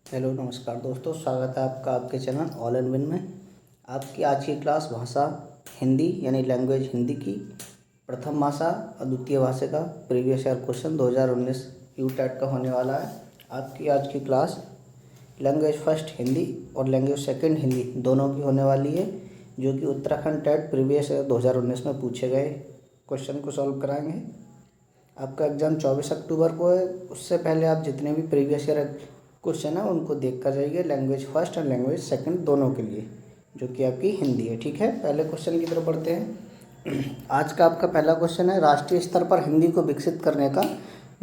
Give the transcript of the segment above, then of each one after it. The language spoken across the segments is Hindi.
हेलो नमस्कार दोस्तों, स्वागत है आपका आपके चैनल ऑल इन वन में। आपकी आज की क्लास भाषा हिंदी यानी लैंग्वेज हिंदी की प्रथम भाषा और द्वितीय भाषा का प्रीवियस ईयर क्वेश्चन 2019 यूटेट का होने वाला है। आपकी आज की क्लास लैंग्वेज फर्स्ट हिंदी और लैंग्वेज सेकंड हिंदी दोनों की होने वाली है, जो कि उत्तराखंड टेट प्रीवियस ईयर 2019 में पूछे गए क्वेश्चन को सॉल्व कराएंगे। आपका एग्ज़ाम 24 अक्टूबर को है। उससे पहले आप जितने भी प्रीवियस ईयर क्वेश्चन है उनको देख कर जाइए, लैंग्वेज फर्स्ट और लैंग्वेज सेकंड दोनों के लिए, जो कि आपकी हिंदी है। ठीक है, पहले क्वेश्चन की तरफ बढ़ते हैं। आज का आपका पहला क्वेश्चन है, राष्ट्रीय स्तर पर हिंदी को विकसित करने का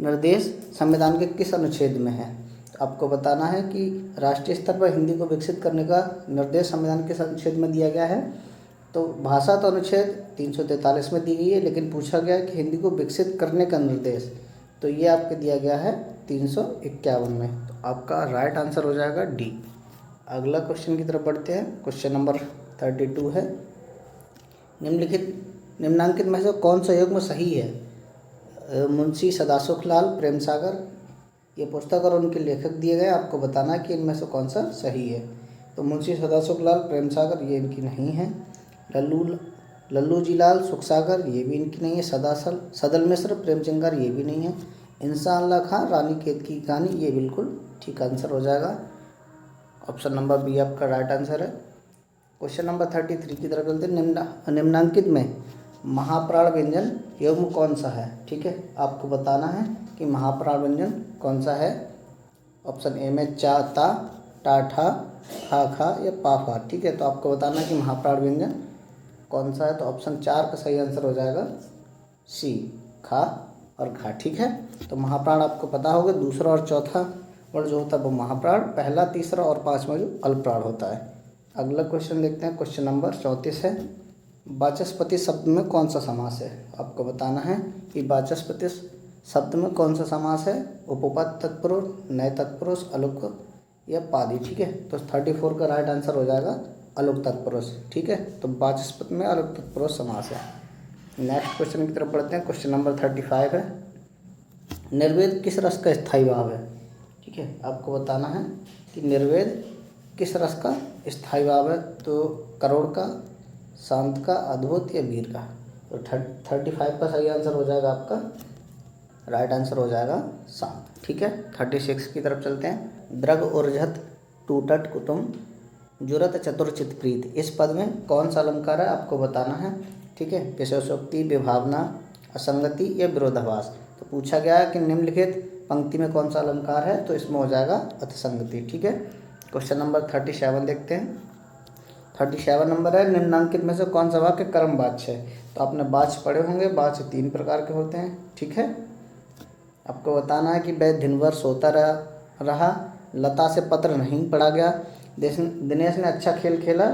निर्देश संविधान के किस अनुच्छेद में है। तो आपको बताना है कि राष्ट्रीय स्तर पर हिंदी को विकसित करने का निर्देश संविधान के किस अनुच्छेद में दिया गया है। तो भाषा तो अनुच्छेद 343 में दी गई है, लेकिन पूछा गया है कि हिंदी को विकसित करने का निर्देश, तो ये आपके दिया गया है 351 में। तो आपका राइट आंसर हो जाएगा डी। अगला क्वेश्चन की तरफ बढ़ते हैं। क्वेश्चन नंबर 32 है, निम्नांकित में से कौन सा युग्म सही है। मुंशी सदासुखलाल प्रेमसागर ये पुस्तक और उनके लेखक दिए गए, आपको बताना है कि इनमें से कौन सा सही है। तो मुंशी सदासुखलाल प्रेमसागर ये इनकी नहीं है। लल्लू जी लाल सुखसागर ये भी इनकी नहीं है। सदल मिश्र प्रेमचंद्र ये भी नहीं है। इंसान अल्लाह खां रानी केत की कहानी ये बिल्कुल ठीक आंसर हो जाएगा। ऑप्शन नंबर बी आपका राइट आंसर है। क्वेश्चन नंबर 33 की तरफ चलते हैं। निम्नांकित में महाप्राण व्यंजन युग्म कौन सा है। ठीक है, आपको बताना है कि महाप्राण व्यंजन कौन सा है। ऑप्शन ए में चा ता टा ठा खा खा या पा फा। ठीक है, तो आपको बताना है कि महाप्राण व्यंजन कौन सा है। तो ऑप्शन 4 का सही आंसर हो जाएगा सी, खा और घा। ठीक है, तो महाप्राण आपको पता होगा, दूसरा और चौथा वर्ड जो होता है वो महाप्राण, पहला तीसरा और पांचवा जो अल्पप्राण होता है। अगला क्वेश्चन देखते हैं। क्वेश्चन नंबर 34 है, वाचस्पति शब्द में कौन सा समास है। आपको बताना है कि वाचस्पति शब्द में कौन सा समास है। उपपद तत्पुरुष, नए तत्पुरुष, अलुक या पादी। ठीक है, तो 34 का राइट आंसर हो जाएगा अलुक तत्पुरुष। ठीक है, तो वाचस्पति में अलुक तत्पुरुष समास है। नेक्स्ट क्वेश्चन की तरफ बढ़ते हैं। क्वेश्चन नंबर 35 है, निर्वेद किस रस का स्थायी भाव है। ठीक है, आपको बताना है कि निर्वेद किस रस का स्थायी भाव है। तो करोड़ का, शांत का, अद्भुत या वीर का। तो 35 का सही आंसर हो जाएगा आपका राइट आंसर हो जाएगा शांत। ठीक है, 36 की तरफ चलते हैं। द्रग उर्जत टूटट कुटुम जुरत चतुरचित प्रीत, इस पद में कौन सा अलंकार है आपको बताना है। ठीक है, विशेषोक्ति, विभावना, असंगति या विरोधाभास। तो पूछा गया है कि निम्नलिखित पंक्ति में कौन सा अलंकार है, तो इसमें हो जाएगा अतिसंगति। ठीक है, क्वेश्चन नंबर 37 देखते हैं। 37 नंबर है, निम्नांकित में से कौन सा वाक्य कर्मवाच्य है। तो आपने वाच्य पढ़े होंगे, वाच्य 3 प्रकार के होते हैं। ठीक है, आपको बताना है कि वह दिन भर सोता रहा, लता से पत्र नहीं पढ़ा गया, दिनेश ने अच्छा खेल खेला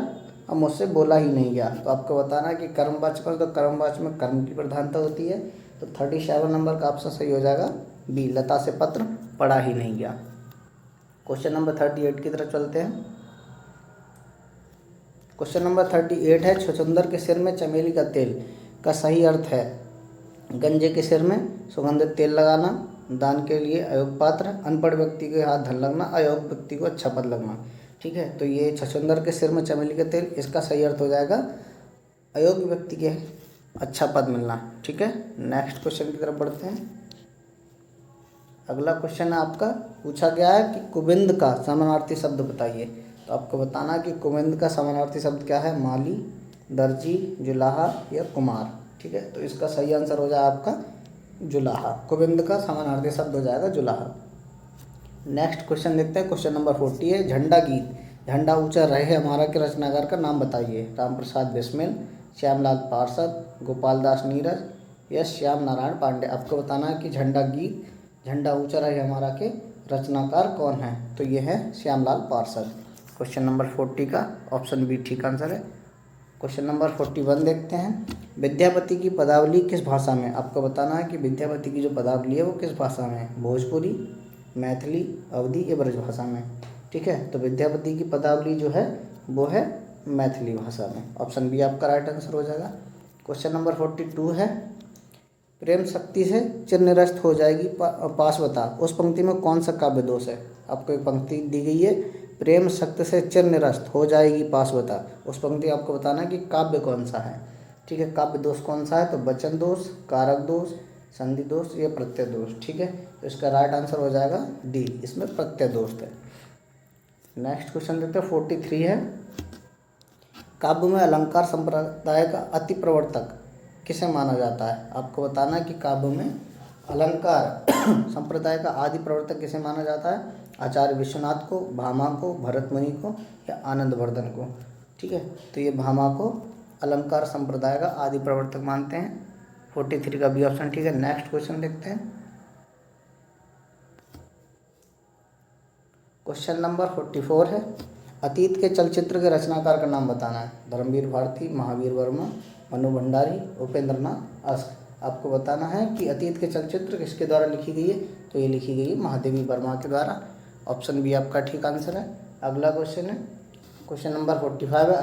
और मुझसे बोला ही नहीं गया। तो आपको बताना है कि कर्मवाच्य पर, तो कर्मवाच्य में कर्म की प्रधानता होती है। तो 37 नंबर का ऑप्शन सही हो जाएगा बी, लता से पत्र पढ़ा ही नहीं गया। क्वेश्चन नंबर 38 की तरफ चलते हैं। क्वेश्चन नंबर 38 है, छछूंदर के सिर में चमेली का तेल का सही अर्थ है। गंजे के सिर में सुगंधित तेल लगाना, दान के लिए अयोग्य पात्र, अनपढ़ व्यक्ति के हाथ धन लगना, अयोग्य व्यक्ति को अच्छा पद लगना। ठीक है, तो ये छछूंदर के सिर में चमेली का तेल, इसका सही अर्थ हो जाएगा अयोग्य व्यक्ति के अच्छा पद मिलना। ठीक है, नेक्स्ट क्वेश्चन की तरफ बढ़ते हैं। अगला क्वेश्चन है आपका, पूछा गया है कि कुविंद का समानार्थी शब्द बताइए। तो आपको बताना है कि कुविंद का समानार्थी शब्द क्या है। माली, दर्जी, जुलाहा या कुमार। ठीक है, तो इसका सही आंसर हो जाएगा आपका जुलाहा। कुविंद का समानार्थी शब्द हो जाएगा जुलाहा। नेक्स्ट क्वेश्चन देखते हैं। क्वेश्चन नंबर 40 है, झंडा गीत झंडा ऊंचा रहे हमारा के रचनाकार का नाम बताइए। राम प्रसाद बिस्मिल, श्यामलाल पार्षद, गोपाल दास नीरज या श्याम नारायण पांडे। आपको बताना है कि झंडा गीत झंडा ऊंचा रहे हमारा के रचनाकार कौन है। तो ये है श्यामलाल पार्षद। क्वेश्चन नंबर 40 का ऑप्शन बी ठीक आंसर है। क्वेश्चन नंबर 41 देखते हैं, विद्यापति की पदावली किस भाषा में। आपको बताना है कि विद्यापति की जो पदावली है वो किस भाषा में है। भोजपुरी, मैथिली, अवधी या ब्रजभाषा में। ठीक है, तो विद्यापति की पदावली जो है वो है मैथिली भाषा में। ऑप्शन बी आपका राइट आंसर हो जाएगा। क्वेश्चन नंबर 42 है, प्रेम शक्ति से चिर निरस्त हो जाएगी पास बता, उस पंक्ति में कौन सा काव्य दोष है। आपको एक पंक्ति दी गई है, प्रेम शक्ति से चिर निरस्त हो जाएगी पास बता। उस पंक्ति आपको बताना है कि काव्य कौन सा है। ठीक है, काव्य दोष कौन सा है, तो वचन दोष, कारक दोष, संधि दोष या प्रत्यय दोष। ठीक है, तो इसका राइट आंसर हो जाएगा डी, इसमें प्रत्यय दोष है। नेक्स्ट क्वेश्चन देखते हैं 43 है, काव्य में अलंकार संप्रदाय का अति प्रवर्तक किसे माना जाता है। आपको बताना है कि काव्य में अलंकार संप्रदाय का आदि प्रवर्तक किसे माना जाता है, आचार्य विश्वनाथ को, भामा को, भरत मुनि को या आनंदवर्धन को। ठीक है, तो ये भामा को अलंकार संप्रदाय का आदि प्रवर्तक मानते हैं। 43 का बी ऑप्शन ठीक है। नेक्स्ट क्वेश्चन देखते हैं, क्वेश्चन नंबर 44 है, अतीत के चलचित्र के रचनाकार का नाम बताना है। धर्मवीर भारती, महावीर वर्मा, मनु भंडारी, उपेंद्र नाथ अस्क। आपको बताना है कि अतीत के चलचित्र किसके द्वारा लिखी गई है, तो ये लिखी गई है महादेवी वर्मा के द्वारा। ऑप्शन बी आपका ठीक आंसर है। अगला क्वेश्चन है, क्वेश्चन नंबर 45 है,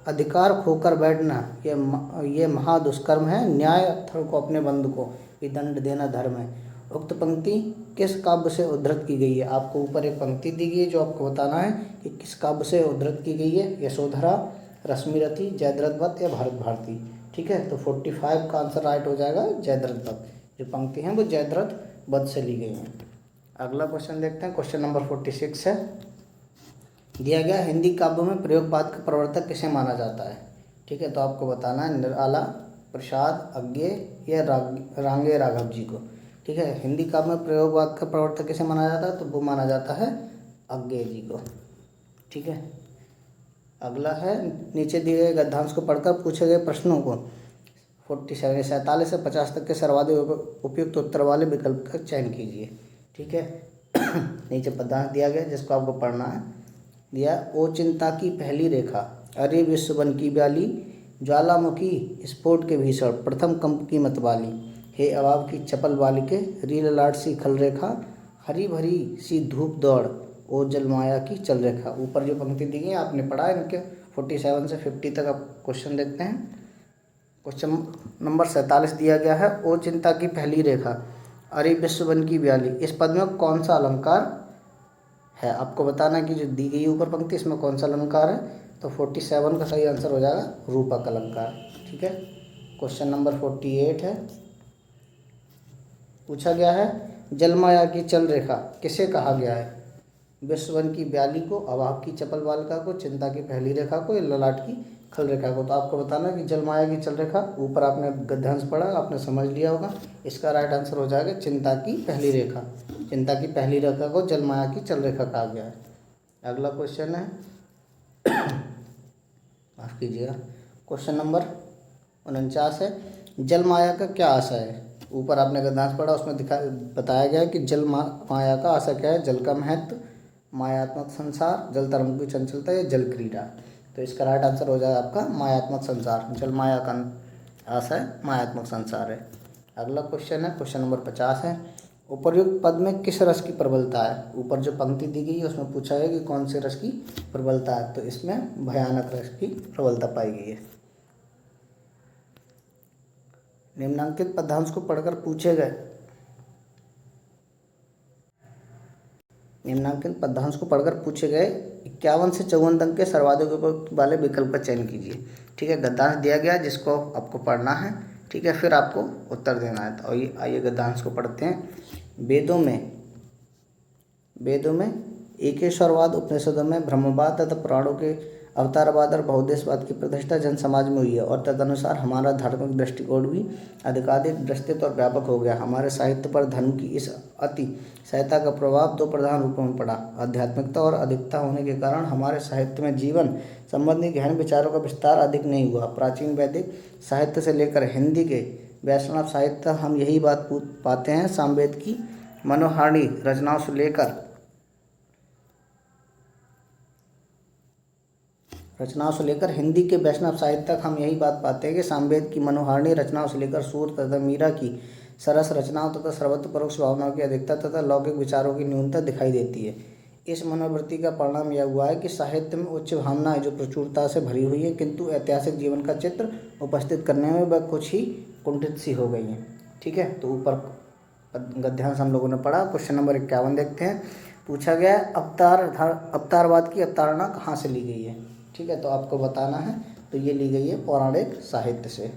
अधिकार खोकर बैठना ये महादुष्कर्म है, न्याय अथर्व को अपने बंधु को भी दंड देना धर्म है। उक्त पंक्ति किस काव्य से उद्धृत की गई है। आपको ऊपर एक पंक्ति दी गई है जो आपको बताना है कि किस काव्य से उद्धृत की गई है, यशोधरा, रश्मिरथी, जयद्रथ वध या भारत भारती। ठीक है, तो 45 का आंसर राइट हो जाएगा जयद्रथ वध। जो पंक्ति हैं वो जयद्रथ वध से ली गई हैं। अगला क्वेश्चन देखते हैं, क्वेश्चन नंबर 46 है, दिया गया हिंदी काव्य में प्रयोगवाद का प्रवर्तक किसे माना जाता है। ठीक है, तो आपको बताना है निराला, प्रसाद, अज्ञेय या रांगे राघव जी को। ठीक है, हिंदी काव्य में प्रयोगवाद का प्रवर्तक किसे माना जाता है, तो वो माना जाता है अज्ञेय जी को। ठीक है, अगला है, नीचे दिए गए गद्यांश को पढ़कर पूछे गए प्रश्नों को 47 से 50 तक के सर्वाधिक उपयुक्त उत्तर वाले विकल्प का चयन कीजिए। ठीक है, नीचे पदार्थ दिया गया जिसको आपको पढ़ना है। दिया, ओ चिंता की पहली रेखा, अरे विश्ववन की ब्याली, ज्वालामुखी स्फोट के भीषण, प्रथम कंप की मतवाली, हे अवाब की चपल बालिके, रील लाट सी खल रेखा, हरी भरी सी धूप दौड़, ओ जलमाया की चल रेखा। ऊपर जो पंक्ति दी गई है आपने पढ़ा है, इनके 47 से 50 तक आप क्वेश्चन देखते हैं। क्वेश्चन नंबर 47 दिया गया है, ओ चिंता की पहली रेखा, अरे विश्ववन की ब्याली, इस पद में कौन सा अलंकार है। आपको बताना है कि जो दी गई ऊपर पंक्ति इसमें कौन सा अलंकार है, तो 47 का सही आंसर हो जाएगा रूपक अलंकार। ठीक है, क्वेश्चन नंबर 48 है, पूछा गया है जलमाया की चल रेखा किसे कहा गया है। विश्ववन की ब्याली को, अभाव की चपल बालिका को, चिंता की पहली रेखा को, या ललाट की खल रेखा को। तो आपको बताना है कि जलमाया की चल रेखा, ऊपर आपने गद्यांश पढ़ा, आपने समझ लिया होगा। इसका राइट आंसर हो जाएगा चिंता की पहली रेखा। चिंता की पहली रेखा को जलमाया की चल रेखा कहा गया है। अगला क्वेश्चन है, माफ़ कीजिएगा, क्वेश्चन नंबर 49 है, जलमाया का क्या आशय है। ऊपर आपने गद्यांश पढ़ा, उसमें बताया गया है कि जल माया का आशय क्या है, जल का महत्व, मायात्मक संसार, जल तरंग की चंचलता या जल क्रीड़ा। तो इसका राइट आंसर हो जाएगा आपका मायात्मक संसार। जल माया का आशय मायात्मक संसार है। अगला क्वेश्चन है, क्वेश्चन नंबर 50 है, उपर्युक्त पद में किस रस की प्रबलता है। ऊपर जो पंक्ति दी गई है उसमें पूछा है कि कौन से रस की प्रबलता है, तो इसमें भयानक रस की प्रबलता पाई गई है। निम्नांकित पदांश को पढ़कर पूछे गए 51 से 54 तक के सर्वाधिक उपयुक्त वाले विकल्प का चयन कीजिए। ठीक है, गद्यांश दिया गया जिसको आपको पढ़ना है। ठीक है, फिर आपको उत्तर देना है। तो आइए गद्यांश को पढ़ते हैं। वेदों में एकेश्वरवाद, उपनिषदों में ब्रह्मवाद तथा पुराणों के अवतारवाद और बहुदेशवाद की प्रतिष्ठा जन समाज में हुई है, और तदनुसार हमारा धार्मिक दृष्टिकोण भी अधिकाधिक विस्तृत और व्यापक हो गया। हमारे साहित्य पर धर्म की इस अति सहायता का प्रभाव दो प्रधान रूपों में पड़ा। आध्यात्मिकता और अधिकता होने के कारण हमारे साहित्य में जीवन संबंधी गहन विचारों का विस्तार अधिक नहीं हुआ। प्राचीन वैदिक साहित्य से लेकर हिंदी के वैष्णव साहित्य हम यही बात पाते हैं। सामवेद की मनोहारी रचनाओं से लेकर हिंदी के वैष्णव साहित्य तक हम यही बात पाते हैं कि सामवेद की मनोहारिणी रचनाओं से लेकर सूर तथा मीरा की सरस रचनाओं तथा सर्वत्र परोक्ष भावनाओं की अधिकता तथा लौकिक विचारों की न्यूनता दिखाई देती है। इस मनोवृत्ति का परिणाम यह हुआ है कि साहित्य में उच्च भावनाएं जो प्रचुरता से भरी हुई है, किंतु ऐतिहासिक जीवन का चित्र उपस्थित करने में वह कुछ ही कुंठित सी हो गई हैं। ठीक है, तो ऊपर गद्यांश हम लोगों ने पढ़ा। क्वेश्चन नंबर 51 देखते हैं। पूछा गया है अवतारवाद की अवधारणा कहाँ से ली गई है। ठीक है, तो आपको बताना है। तो ये ली गई है पौराणिक साहित्य से।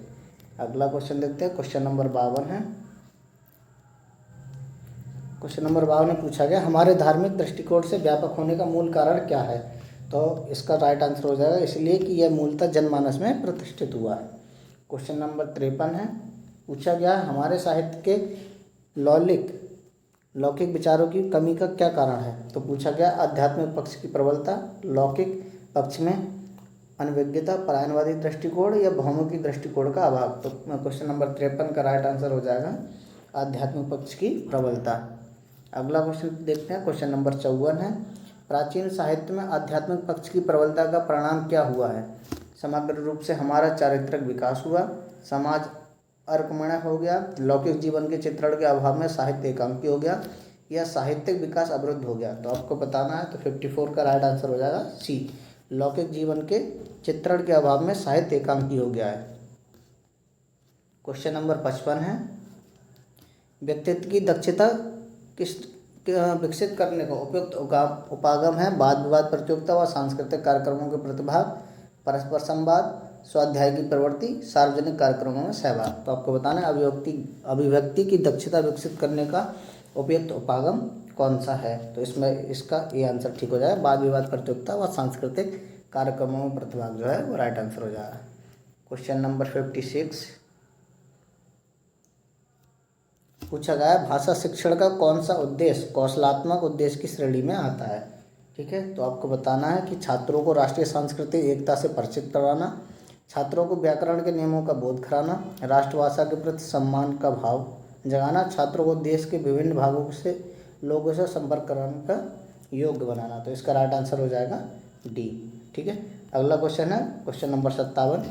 अगला क्वेश्चन देखते हैं, क्वेश्चन नंबर 52 है। क्वेश्चन नंबर 52 में पूछा गया हमारे धार्मिक दृष्टिकोण से व्यापक होने का मूल कारण क्या है। तो इसका राइट आंसर हो जाएगा इसलिए कि यह मूलतः जनमानस में प्रतिष्ठित हुआ है। क्वेश्चन नंबर 53 है। पूछा गया हमारे साहित्य के लौकिक विचारों की कमी का क्या कारण है। तो पूछा गया आध्यात्मिक पक्ष की प्रबलता, लौकिक पक्ष में अनभिज्ञता, पलायनवादी दृष्टिकोण या बहुमुखी दृष्टिकोण का अभाव। तो क्वेश्चन नंबर 53 का राइट आंसर हो जाएगा आध्यात्मिक पक्ष की प्रबलता। अगला क्वेश्चन देखते हैं, क्वेश्चन नंबर 54 है। प्राचीन साहित्य में आध्यात्मिक पक्ष की प्रबलता का परिणाम क्या हुआ है। समग्र रूप से हमारा चारित्रिक विकास हुआ, समाज अर्कमण्य हो गया, लौकिक जीवन के चित्रण के अभाव में साहित्य एकांकी हो गया, या साहित्यिक विकास अवरुद्ध हो गया। तो आपको बताना है। तो 54 का राइट आंसर हो जाएगा सी, लौकिक जीवन के चित्रण के अभाव में साहित्य एकांकी हो गया है। क्वेश्चन नंबर 55 है। व्यक्तित्व की दक्षता किस विकसित करने का उपयुक्त उपागम है वाद विवाद प्रतियोगिता व सांस्कृतिक कार्यक्रमों के प्रतिभाग, परस्पर संवाद, स्वाध्याय की प्रवृत्ति, सार्वजनिक कार्यक्रमों में सहभाग। तो आपको बताना है अभिव्यक्ति की दक्षता विकसित करने का उपयुक्त उपागम कौन सा है। तो इसमें इसका ये आंसर ठीक हो जाएगा वाद विवाद प्रतियोगिता व सांस्कृतिक कार्यक्रमों में प्रतिभाग जो है वो राइट आंसर हो जाएगा। क्वेश्चन नंबर 56 पूछा गया है भाषा शिक्षण का कौन सा उद्देश्य कौशलात्मक उद्देश्य की श्रेणी में आता है। ठीक है, तो आपको बताना है कि छात्रों को राष्ट्रीय सांस्कृतिक एकता से परिचित कराना, छात्रों को व्याकरण के नियमों का बोध कराना, राष्ट्रभाषा के प्रति सम्मान का भाव जगाना, छात्रों को देश के विभिन्न भागों से लोगों से संपर्क कराने का योग्य बनाना। तो इसका राइट आंसर हो जाएगा डी। ठीक है, अगला क्वेश्चन है क्वेश्चन नंबर 57।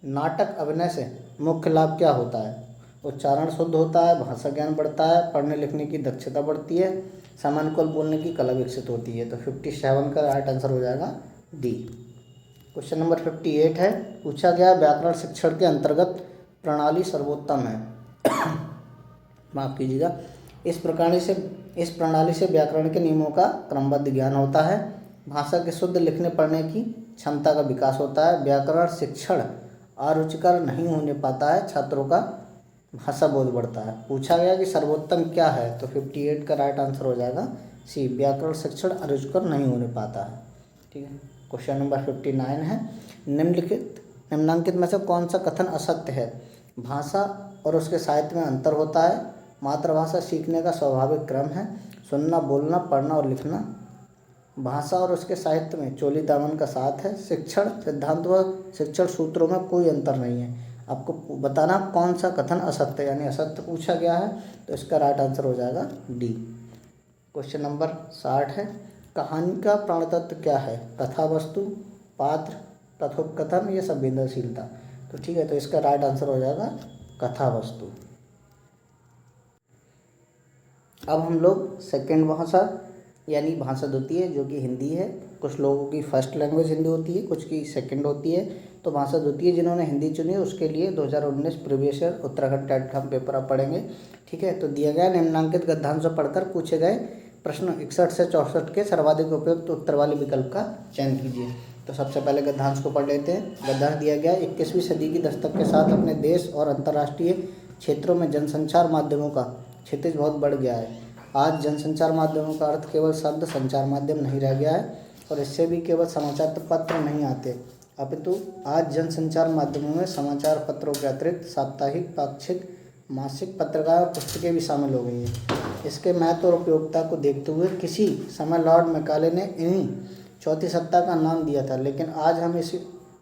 नाटक अभिनय से मुख्य लाभ क्या होता है। उच्चारण शुद्ध होता है, भाषा ज्ञान बढ़ता है, पढ़ने लिखने की दक्षता बढ़ती है, समानुकूल बोलने की कला विकसित होती है। तो 57 का राइट आंसर हो जाएगा डी। क्वेश्चन नंबर 58 है। पूछा गया व्याकरण शिक्षण के अंतर्गत प्रणाली सर्वोत्तम है। माफ़ कीजिएगा, इस प्रणाली से व्याकरण के नियमों का क्रमबद्ध ज्ञान होता है, भाषा के शुद्ध लिखने पढ़ने की क्षमता का विकास होता है, व्याकरण शिक्षण अरुचिकर नहीं होने पाता है, छात्रों का भाषा बोध बढ़ता है। पूछा गया कि सर्वोत्तम क्या है। तो 58 का राइट आंसर हो जाएगा सी, व्याकरण शिक्षण अरुचिकर नहीं होने पाता है। ठीक है, क्वेश्चन नंबर 59 है। निम्नलिखित में से कौन सा कथन असत्य है। भाषा और उसके साहित्य में अंतर होता है, मातृभाषा सीखने का स्वाभाविक क्रम है, सुनना बोलना पढ़ना और लिखना भाषा और उसके साहित्य में चोली दामन का साथ है, शिक्षण सिद्धांत व शिक्षण सूत्रों में कोई अंतर नहीं है। आपको बताना कौन सा कथन असत्य है, यानी असत्य पूछा गया है। तो इसका राइट आंसर हो जाएगा डी। क्वेश्चन नंबर 60 है। कहानी का प्राण तत्व क्या है। कथा वस्तु, पात्र, कथोपकथन या संवेदनशीलता। तो ठीक है, तो इसका राइट आंसर हो जाएगा कथा वस्तु। अब हम लोग सेकंड भाषा यानी भाषा द्वितीय जो कि हिंदी है, कुछ लोगों की फर्स्ट लैंग्वेज हिंदी होती है, कुछ की सेकंड होती है। तो भाषा द्वितीय जिन्होंने हिंदी चुनी उसके लिए 2019 प्रीवियस ईयर उत्तराखंड टेट का पेपर आप पढ़ेंगे। ठीक है, तो दिया गया निम्नांकित गद्यांश पढ़कर पूछे गए प्रश्न 61 से 64 के सर्वाधिक उपयुक्त उत्तर वाले विकल्प का चयन कीजिए। तो सबसे पहले गद्यांश को पढ़ लेते हैं। गद्यांश दिया गया 21वीं सदी की दस्तक के साथ अपने देश और अंतर्राष्ट्रीय क्षेत्रों में जनसंचार माध्यमों का क्षितिज बहुत बढ़ गया है। आज जनसंचार माध्यमों का अर्थ केवल शब्द संचार माध्यम नहीं रह गया है और इससे भी केवल समाचार पत्र नहीं आते, अपितु आज जनसंचार माध्यमों में समाचार पत्रों के अतिरिक्त साप्ताहिक, पाक्षिक, मासिक पत्रिकाएं और पुस्तकें भी शामिल हो गई हैं। इसके महत्व और उपयोगिता को देखते हुए किसी समय लॉर्ड मैकाले ने इन्हीं चौथी सत्ता का नाम दिया था, लेकिन आज हम इस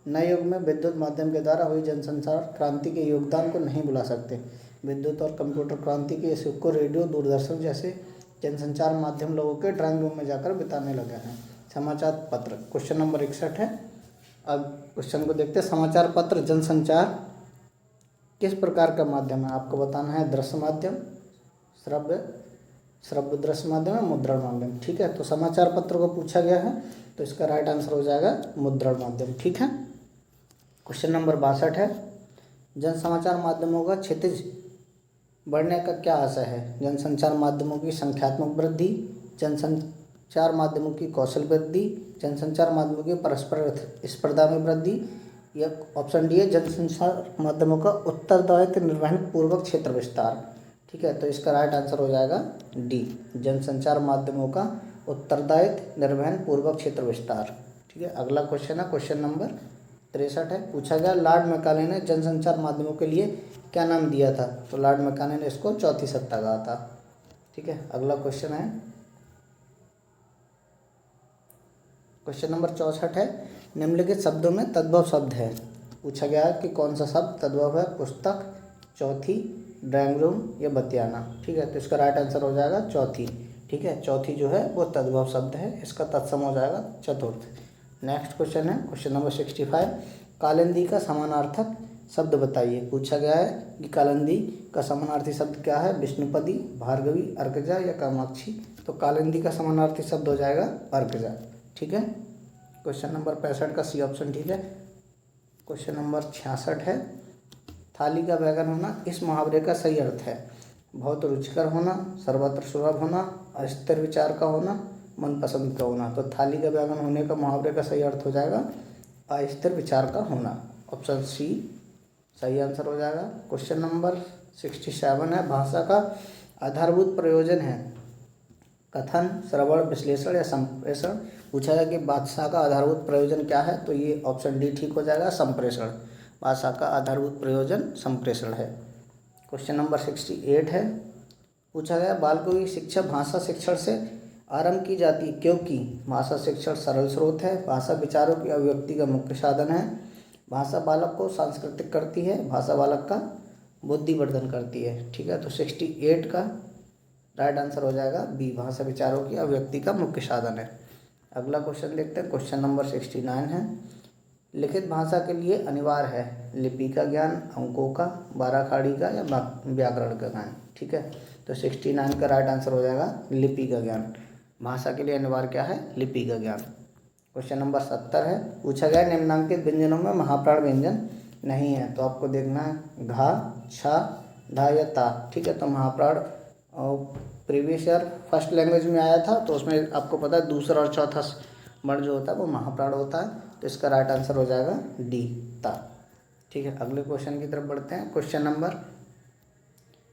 नए युग में विद्युत माध्यम के द्वारा हुई जनसंचार क्रांति के योगदान को नहीं भुला सकते। विद्युत और कंप्यूटर क्रांति के इस युग को रेडियो, दूरदर्शन जैसे जनसंचार माध्यम लोगों के ड्राइंग रूम में जाकर बिताने लगे हैं। समाचार पत्र क्वेश्चन नंबर 61 है। अब क्वेश्चन को देखते हैं। समाचार पत्र जनसंचार किस प्रकार का माध्यम है। आपको बताना है दृश्य माध्यम, श्रव्य दृश्य माध्यम है, मुद्रण माध्यम। ठीक है, तो समाचार पत्र को पूछा गया है तो इसका राइट आंसर हो जाएगा मुद्रण माध्यम। ठीक है, क्वेश्चन नंबर 62 है। जन समाचार माध्यमों का क्षितिज बढ़ने का क्या आशय है। जनसंचार माध्यमों की संख्यात्मक वृद्धि, संचार माध्यमों की कौशल वृद्धि, जनसंचार माध्यमों की परस्पर स्पर्धा में वृद्धि, या ऑप्शन डी है जनसंचार माध्यमों का उत्तरदायित्व निर्वहन पूर्वक क्षेत्र विस्तार। ठीक है, तो इसका राइट आंसर हो जाएगा डी, जनसंचार माध्यमों का उत्तरदायित्व निर्वहन पूर्वक क्षेत्र विस्तार। ठीक है, अगला क्वेश्चन है क्वेश्चन नंबर 63 है। पूछा गया लॉर्ड मैकाले ने जनसंचार माध्यमों के लिए क्या नाम दिया था? तो लॉर्ड मैकाले ने इसको चौथी सत्ता कहा था। ठीक है, अगला क्वेश्चन है क्वेश्चन नंबर 64 है। निम्नलिखित शब्दों में तद्भव शब्द है। पूछा गया है कि कौन सा शब्द तद्भव है? पुस्तक, चौथी, ड्राइंग रूम या बतियाना। ठीक है, तो इसका राइट आंसर हो जाएगा चौथी। ठीक है, चौथी जो है वो तद्भव शब्द है, इसका तत्सम हो जाएगा चतुर्थ। नेक्स्ट क्वेश्चन है क्वेश्चन नंबर 65। कालिंदी का समानार्थक शब्द बताइए। पूछा गया है कि कालिंदी का समानार्थी शब्द क्या है? विष्णुपदी, भार्गवी, अर्कजा या कामाक्षी। तो कालिंदी का समानार्थी शब्द हो जाएगा अर्कजा। ठीक है, क्वेश्चन नंबर 65 का सी ऑप्शन ठीक है। क्वेश्चन नंबर 66 है। थाली का बैगन होना इस मुहावरे का सही अर्थ है? बहुत रुचिकर होना, सर्वत्र सुलभ होना, अस्थिर विचार का होना, मनपसंद का होना। तो थाली का बैगन होने का मुहावरे का सही अर्थ हो जाएगा अस्थिर विचार का होना। ऑप्शन सी सही आंसर हो जाएगा। क्वेश्चन नंबर 67 है। भाषा का आधारभूत प्रयोजन है कथन, श्रवण, विश्लेषण या संप्रेषण। पूछा गया कि भाषा का आधारभूत प्रयोजन क्या है? तो ये ऑप्शन डी ठीक हो जाएगा, संप्रेषण। भाषा का आधारभूत प्रयोजन संप्रेषण है। क्वेश्चन नंबर 68 है। पूछा गया बालकों की शिक्षा भाषा शिक्षण से आरंभ की जाती है क्योंकि भाषा शिक्षण सरल स्रोत है, भाषा विचारों की अभिव्यक्ति का मुख्य साधन है, भाषा बालक को सांस्कृतिक करती है, भाषा बालक का बुद्धिवर्धन करती है। ठीक है, तो 68 का राइट आंसर हो जाएगा बी, भाषा विचारों की अभिव्यक्ति का मुख्य साधन है। अगला क्वेश्चन देखते हैं क्वेश्चन नंबर 69 है। लिखित भाषा के लिए अनिवार्य है लिपि का ज्ञान, अंकों का, बाराखड़ी का या व्याकरण का ज्ञान। ठीक है, तो 69 का राइट आंसर हो जाएगा लिपि का ज्ञान। भाषा के लिए अनिवार्य क्या है? लिपि का ज्ञान। क्वेश्चन नंबर 70 है। पूछा गया निम्नांकित व्यंजनों में महाप्राण व्यंजन नहीं है। तो आपको देखना है घा, छा, धा या ता। ठीक है, तो महाप्राण प्रीवियस ईयर फर्स्ट लैंग्वेज में आया था, तो उसमें आपको पता है दूसरा और चौथा वर्ण जो होता है वो महाप्राण होता है। तो इसका राइट आंसर हो जाएगा डी, ता। ठीक है, अगले क्वेश्चन की तरफ बढ़ते हैं। क्वेश्चन नंबर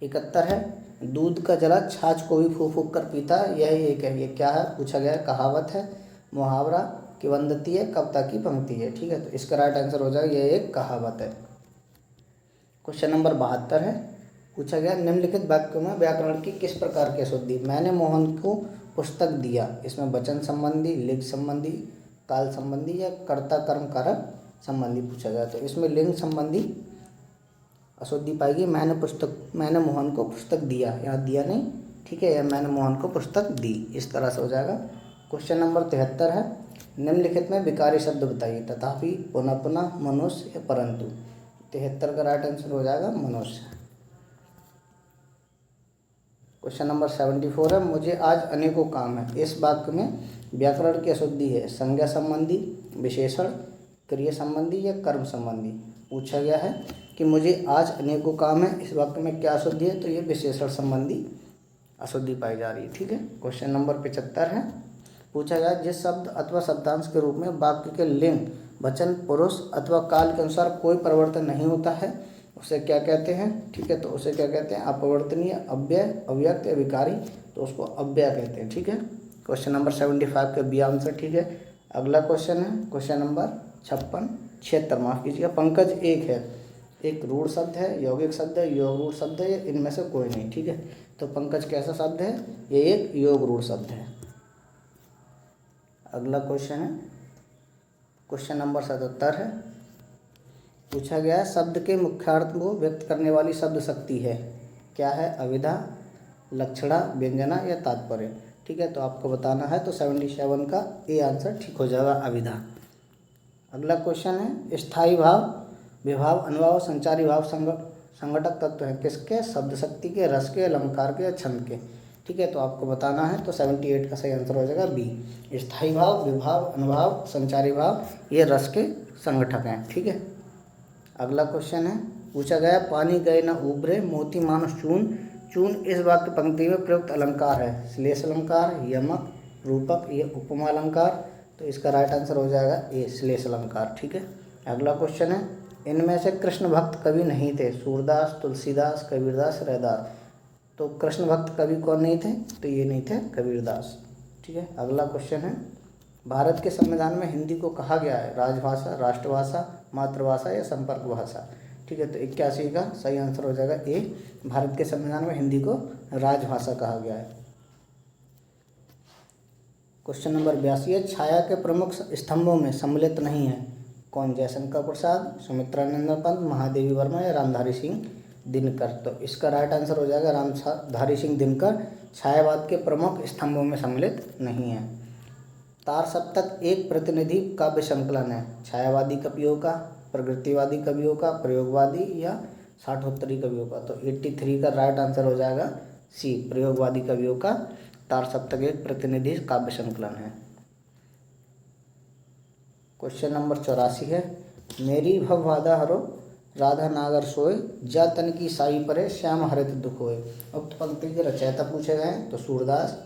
71 है। दूध का जला छाछ को भी फूंक फूंक कर पीता है, यही एक है, ये क्या है? पूछा गया है कहावत है, मुहावरा, किंवदंती है, कविता की पंक्ति है। ठीक है, तो इसका राइट आंसर हो जाएगा यह एक कहावत है। क्वेश्चन नंबर 72 है। पूछा गया निम्नलिखित वाक्यों में व्याकरण की किस प्रकार की अशुद्धि? मैंने मोहन को पुस्तक दिया, इसमें वचन संबंधी, लिंग संबंधी, काल संबंधी या कर्ता कर्म कारक संबंधी पूछा गया। तो इसमें लिंग संबंधी अशुद्धि पाएगी। मैंने मोहन को पुस्तक दिया, यहाँ दिया नहीं, ठीक है, या मैंने मोहन को पुस्तक दी, इस तरह से हो जाएगा। क्वेश्चन नंबर 73 है। निम्नलिखित में विकारी शब्द बताइए, तथापि, पुनः पुनः, मनुष्य या परंतु। 73 का राइट आंसर हो जाएगा मनुष्य। क्वेश्चन नंबर 74 है। मुझे आज अनेकों काम है, इस वाक्य में व्याकरण की अशुद्धि है संज्ञा संबंधी, विशेषण, क्रिया संबंधी या कर्म संबंधी। पूछा गया है कि मुझे आज अनेकों काम है, इस वाक्य में क्या अशुद्धि है? तो ये विशेषण संबंधी अशुद्धि पाई जा रही है। ठीक है, क्वेश्चन नंबर 75 है। पूछा गया जिस शब्द अथवा शब्दांश के रूप में वाक्य के लिंग, वचन, पुरुष अथवा काल के अनुसार कोई परिवर्तन नहीं होता है उसे क्या कहते हैं? ठीक है, तो उसे क्या कहते हैं? अपरिवर्तनीय, अव्यय, अव्यक्त या विकारी। तो उसको अव्यय कहते हैं। ठीक है, क्वेश्चन नंबर 75 का बी आंसर ठीक है। अगला क्वेश्चन है क्वेश्चन नंबर 76 माफ़ कीजिएगा। पंकज एक है, एक रूढ़ शब्द है, यौगिक शब्द है, योग रूढ़ शब्द है, इनमें से कोई नहीं। ठीक है, तो पंकज कैसा शब्द है? ये एक योग रूढ़ शब्द है। अगला क्वेश्चन है क्वेश्चन नंबर 77 है। पूछा गया शब्द के मुख्यार्थ को व्यक्त करने वाली शब्द शक्ति है, क्या है? अविधा, लक्षणा, व्यंजना या तात्पर्य। ठीक है, तो आपको बताना है, तो 77 का ए आंसर ठीक हो जाएगा, अविधा। अगला क्वेश्चन है स्थायी भाव, विभाव, अनुभाव, संचारी भाव संघटक तत्व है किसके? शब्द शक्ति के, रस के, अलंकार के या छंद के। ठीक है, तो आपको बताना है, तो 78 का सही आंसर हो जाएगा बी। स्थायी भाव, विभाव, अनुभाव, संचारी भाव ये रस के संगठक हैं। ठीक है, अगला क्वेश्चन है। पूछा गया पानी गए न उभरे, मोती मानुष चून। चून इस वाक्य पंक्ति में प्रयुक्त अलंकार है, श्लेष अलंकार, यमक, रूपक, ये उपमा अलंकार। तो इसका राइट आंसर हो जाएगा ए, श्लेष अलंकार। ठीक है। अगला क्वेश्चन है, इनमें से कृष्ण भक्त कवि नहीं थे? सूरदास, तुलसीदास, कबीरदास, रैदास। तो कृष्ण भक्त कवि कौन नहीं थे? तो ये नहीं थे, कबीरदास। ठीक है। अगला क्वेश्चन है, भारत के संविधान में हिंदी को कहा गया है राजभाषा, राष्ट्रभाषा, मातृभाषा या संपर्क भाषा? ठीक है। तो 81 का सही आंसर हो जाएगा ए, भारत के संविधान में हिंदी को राजभाषा कहा गया है। क्वेश्चन नंबर 82 है, छाया के प्रमुख स्तंभों में सम्मिलित नहीं है कौन? जयशंकर प्रसाद, सुमित्रानंद पंत, महादेवी वर्मा या रामधारी सिंह दिनकर? तो इसका राइट आंसर हो जाएगा रामधारी सिंह दिनकर छायावाद के प्रमुख स्तंभों में सम्मिलित नहीं है। तार सप्तक एक प्रतिनिधि काव्य संकलन है छायावादी कवियों का, प्रगतिवादी कवियों का, प्रयोगवादी या साठोत्तरी कवियों का? तो 83 का राइट आंसर हो जाएगा सी, प्रयोगवादी कवियों का तार सप्तक एक प्रतिनिधि काव्य संकलन है। क्वेश्चन नंबर 84 है, मेरी भव वादा हरो राधा नागर सोए, जा तन की साई परे श्याम हरित दुख होए। उक्त पंक्ति के रचयिता पूछे गए हैं तो सूरदास,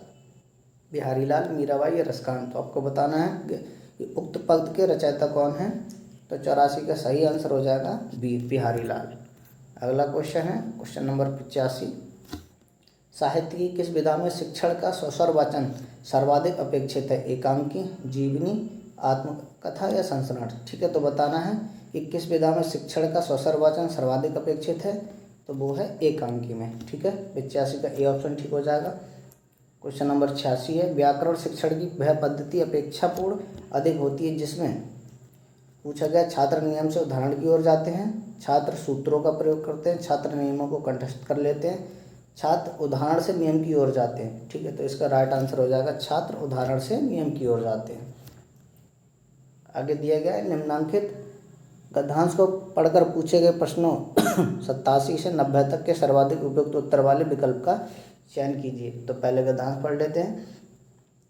बिहारी लाल, मीराबाई या रसकांत? तो आपको बताना है कि उक्त पंक्ति के रचयिता कौन है। तो 84 का सही आंसर हो जाएगा बी, बिहारी लाल। अगला क्वेश्चन है क्वेश्चन नंबर 85, साहित्य की किस विधा में शिक्षण का स्वस्वर वाचन सर्वाधिक अपेक्षित है? एकांकी, जीवनी, आत्मकथा या संस्मरण? ठीक है। तो बताना है कि किस विधा में शिक्षण का स्वस्वर वाचन सर्वाधिक अपेक्षित है। तो वो है एकांकी में। ठीक है। 85 का ए ऑप्शन ठीक हो जाएगा। क्वेश्चन नंबर 86 है, व्याकरण शिक्षण की वह पद्धति अपेक्षापूर्ण अधिक होती है जिसमें पूछा गया छात्र नियम से उदाहरण की ओर जाते हैं, छात्र सूत्रों का प्रयोग करते हैं, छात्र नियमों को कंठस्थ कर लेते हैं, छात्र उदाहरण से नियम की ओर जाते हैं। ठीक है। तो इसका राइट आंसर हो जाएगा छात्र उदाहरण से नियम की ओर जाते हैं। आगे दिया गया है, निम्नांकित गद्यांश को पढ़कर पूछे गए प्रश्नों 87 से 90 तक के सर्वाधिक उपयुक्त उत्तर वाले विकल्प का चयन कीजिए। तो पहले गद्यांश पढ़ लेते हैं।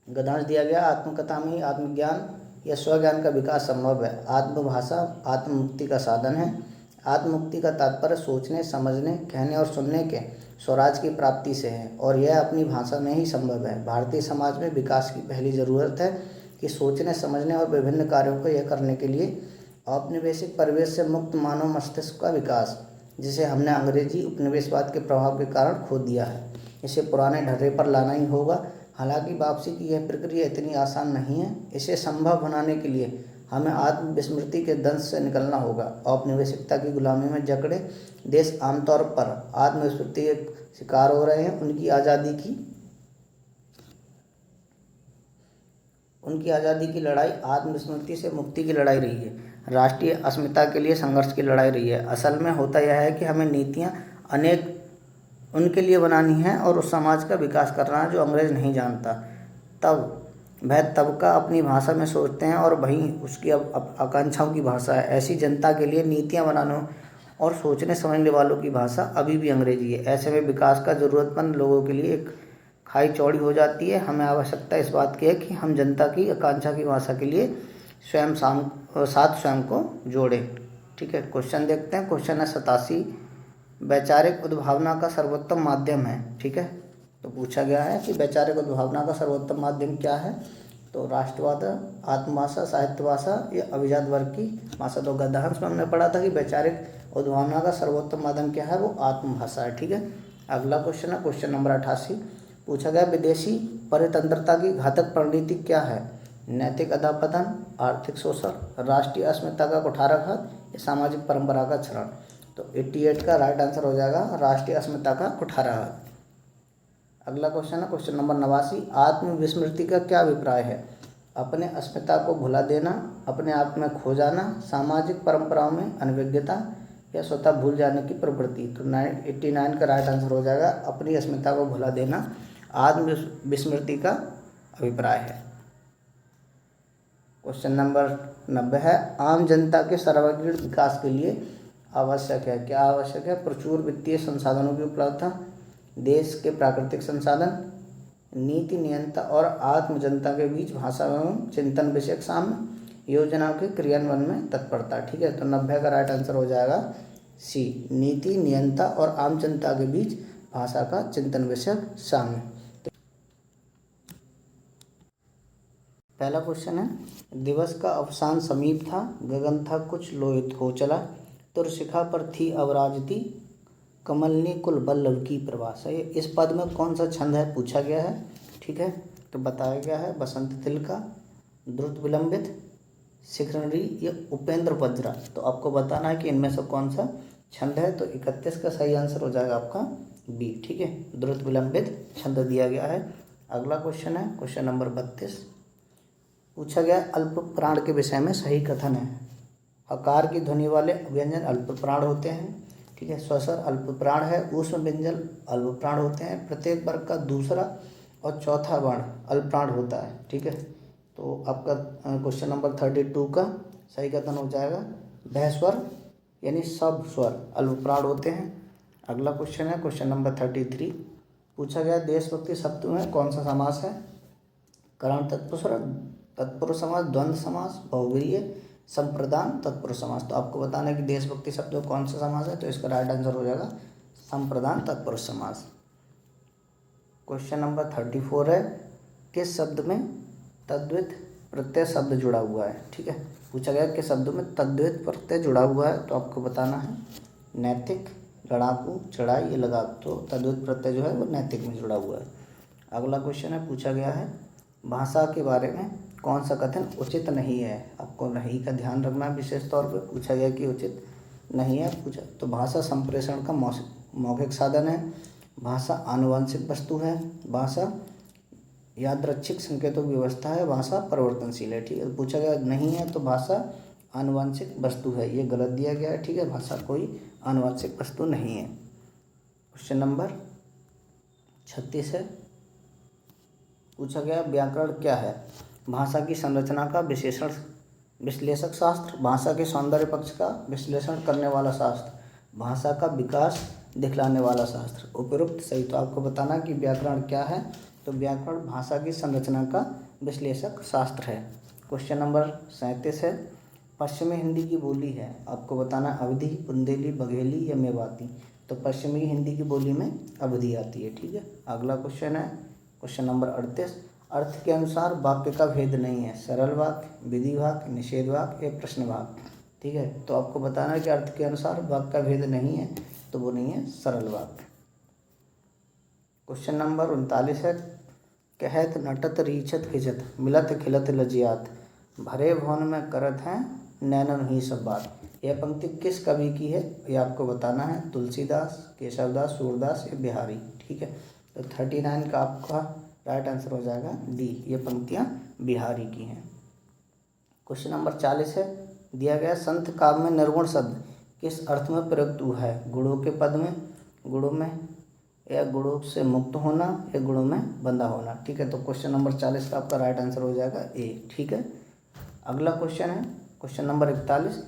गद्यांश दिया गया, आत्मकथा में ही आत्मज्ञान या स्वज्ञान का विकास संभव है। आत्मभाषा आत्ममुक्ति का साधन है। आत्ममुक्ति का तात्पर्य सोचने, समझने, कहने और सुनने के स्वराज की प्राप्ति से है और यह अपनी भाषा में ही संभव है। भारतीय समाज में विकास की पहली ज़रूरत है कि सोचने, समझने और विभिन्न कार्यों को यह करने के लिए औपनिवेशिक परिवेश से मुक्त मानव मस्तिष्क का विकास, जिसे हमने अंग्रेजी उपनिवेशवाद के प्रभाव के कारण खो दिया है, इसे पुराने ढर्रे पर लाना ही होगा। हालांकि वापसी की यह प्रक्रिया इतनी आसान नहीं है। इसे संभव बनाने के लिए हमें आत्मविस्मृति के दंश से निकलना होगा। औपनिवेशिकता की गुलामी में जकड़े देश आमतौर पर आत्मविस्मृति के शिकार हो रहे हैं। उनकी आज़ादी की लड़ाई आत्मविस्मृति से मुक्ति की लड़ाई रही है, राष्ट्रीय अस्मिता के लिए संघर्ष की लड़ाई रही है। असल में होता यह है कि हमें नीतियाँ अनेक उनके लिए बनानी है और उस समाज का विकास करना है जो अंग्रेज नहीं जानता। तब वह तबका अपनी भाषा में सोचते हैं और वहीं उसकी आकांक्षाओं की भाषा है। ऐसी जनता के लिए नीतियाँ बनाने और सोचने समझने वालों की भाषा अभी भी अंग्रेजी है। ऐसे में विकास का ज़रूरतमंद लोगों के लिए एक खाई चौड़ी हो जाती है। हमें आवश्यकता इस बात की है कि हम जनता की आकांक्षा की भाषा के लिए स्वयं को जोड़ें। ठीक है। क्वेश्चन देखते हैं। क्वेश्चन है 87, वैचारिक उद्भावना का सर्वोत्तम माध्यम है। ठीक है। तो पूछा गया है कि वैचारिक उद्भावना का सर्वोत्तम माध्यम क्या है। तो राष्ट्रवाद, आत्मभाषा, साहित्य भाषा या अभिजात वर्ग की भाषा? तो गद्यांश में हमने पढ़ा था कि वैचारिक उद्भावना का सर्वोत्तम माध्यम क्या है, वो आत्मभाषा है। ठीक है। अगला क्वेश्चन है क्वेश्चन नंबर 88, पूछा गया विदेशी परितंत्रता की घातक परिणति क्या है? नैतिक अधःपतन, आर्थिक शोषण, राष्ट्रीय अस्मिता का कुठाराघात या सामाजिक परंपरा का क्षरण? तो 88 का राइट आंसर हो जाएगा राष्ट्रीय अस्मिता का कुठाराघात। अगला क्वेश्चन है क्वेश्चन नंबर 89, आत्मविस्मृति का क्या अभिप्राय है? अपने अस्मिता को भुला देना, अपने आप में खो जाना, सामाजिक परंपराओं में अनभिज्ञता या स्वतः भूल जाने की प्रवृत्ति? तो 89 का राइट आंसर हो जाएगा अपनी अस्मिता को भुला देना आत्मविस्मृति का अभिप्राय है। क्वेश्चन नंबर 90 है, आम जनता के सर्वांगीण विकास के लिए आवश्यक है? क्या आवश्यक है? प्रचुर वित्तीय संसाधनों की उपलब्धता, देश के प्राकृतिक संसाधन, नीति नियंत्रण और आत्म जनता के बीच भाषा एवं चिंतन विषयक साम्य, योजनाओं के क्रियान्वयन में तत्परता। ठीक है। तो 90 का राइट आंसर हो जाएगा सी, नीति नियंत्रण और आम जनता के बीच भाषा का चिंतन विषयक साम्य। पहला क्वेश्चन है, दिवस का अवसान समीप था, गगन था कुछ लोहित हो चला, तुरशिखा पर थी अवराजती, कमलनी कुल बल्लभ की प्रभा। सही है। इस पद में कौन सा छंद है पूछा गया है। ठीक है, तो बताया गया है बसंत तिलका, द्रुत विलंबित, शिखरणी या उपेंद्र वज्रा। तो आपको बताना है कि इनमें से कौन सा छंद है। तो 31 का सही आंसर हो जाएगा आपका बी। ठीक है, द्रुत विलंबित छंद दिया गया है। अगला क्वेश्चन है क्वेश्चन नंबर 32, पूछा गया अल्प प्राण के विषय में सही कथन है। हकार की ध्वनि वाले व्यंजन अल्प प्राण होते हैं। ठीक है, स्वसर अल्प प्राण है, ऊष्म व्यंजन अल्प प्राण होते हैं, प्रत्येक वर्ग का दूसरा और चौथा वर्ण अल्प प्राण होता है। ठीक है, तो आपका क्वेश्चन नंबर 32 का सही कथन हो जाएगा वह स्वर यानी सब स्वर अल्प प्राण होते हैं। अगला क्वेश्चन है क्वेश्चन नंबर 33, पूछा गया देशभक्ति शब्द में कौन सा समास है। करण तत्पुरुष समास, द्वंद्व समास, बहुव्रीहि, संप्रदान तत्पुरुष समास। तो आपको बताना है कि देशभक्ति शब्द में कौन सा समास है। तो इसका राइट आंसर हो जाएगा संप्रदान तत्पुरुष समास। क्वेश्चन नंबर 34 है, किस शब्द में तद्धित प्रत्यय शब्द जुड़ा हुआ है। ठीक है, पूछा गया किस शब्द में तद्धित प्रत्यय जुड़ा हुआ है। तो आपको बताना है नैतिक, लड़ाकू, चढ़ाई या लगाव। तो तद्धित प्रत्यय जो है वो नैतिक में जुड़ा हुआ है। अगला क्वेश्चन है, पूछा गया है भाषा के बारे में कौन सा कथन उचित नहीं है। आपको नहीं का ध्यान रखना है, विशेष तौर पर पूछा गया कि उचित नहीं है पूछा। तो भाषा संप्रेषण का मौखिक साधन है, भाषा आनुवंशिक वस्तु है, भाषा यादृच्छिक संकेतों की व्यवस्था है, भाषा परिवर्तनशील है। ठीक है, पूछा गया नहीं है तो भाषा आनुवंशिक वस्तु है, ये गलत दिया गया है। ठीक है, भाषा कोई आनुवंशिक वस्तु नहीं है। क्वेश्चन नंबर 36 है, पूछा गया व्याकरण क्या है। भाषा की संरचना का विश्लेषक शास्त्र, भाषा के सौंदर्य पक्ष का विश्लेषण करने वाला शास्त्र, भाषा का विकास दिखलाने वाला शास्त्र। उपयुक्त सही। तो आपको बताना कि व्याकरण क्या है। तो व्याकरण भाषा की संरचना का विश्लेषक शास्त्र है। क्वेश्चन नंबर 37 है, पश्चिमी हिंदी की बोली है। आपको बताना अवधी, बुंदेली, बघेली या मेवाती। तो पश्चिमी हिंदी की बोली में अवधी आती है। ठीक है, अगला क्वेश्चन है क्वेश्चन नंबर 38, अर्थ के अनुसार वाक्य का भेद नहीं है। सरल वाक्य, विधि वाक्य, निषेध वाक्य या प्रश्न वाक्य। ठीक है, तो आपको बताना है कि अर्थ के अनुसार वाक्य का भेद नहीं है, तो वो नहीं है सरल वाक्य। क्वेश्चन नंबर 39 है, कहत नटत रीछत खिचत, मिलत खिलत लजियात, भरे भवन में करत हैं नैनन ही सब बात। यह पंक्ति किस कवि की है, ये आपको बताना है। तुलसीदास, केशवदास, सूरदास या बिहारी। ठीक है, तो 39 का आपका राइट आंसर हो जाएगा डी, ये पंक्तियाँ बिहारी की हैं। क्वेश्चन नंबर 40 है, दिया गया संत काव्य में निर्गुण शब्द किस अर्थ में प्रयुक्त हुआ है। गुणों के पद में, गुणों में, या गुणों से मुक्त होना, या गुणों में बंधा होना। ठीक है, तो क्वेश्चन नंबर 40 का आपका राइट आंसर हो जाएगा ए। ठीक है, अगला क्वेश्चन है क्वेश्चन नंबर 41,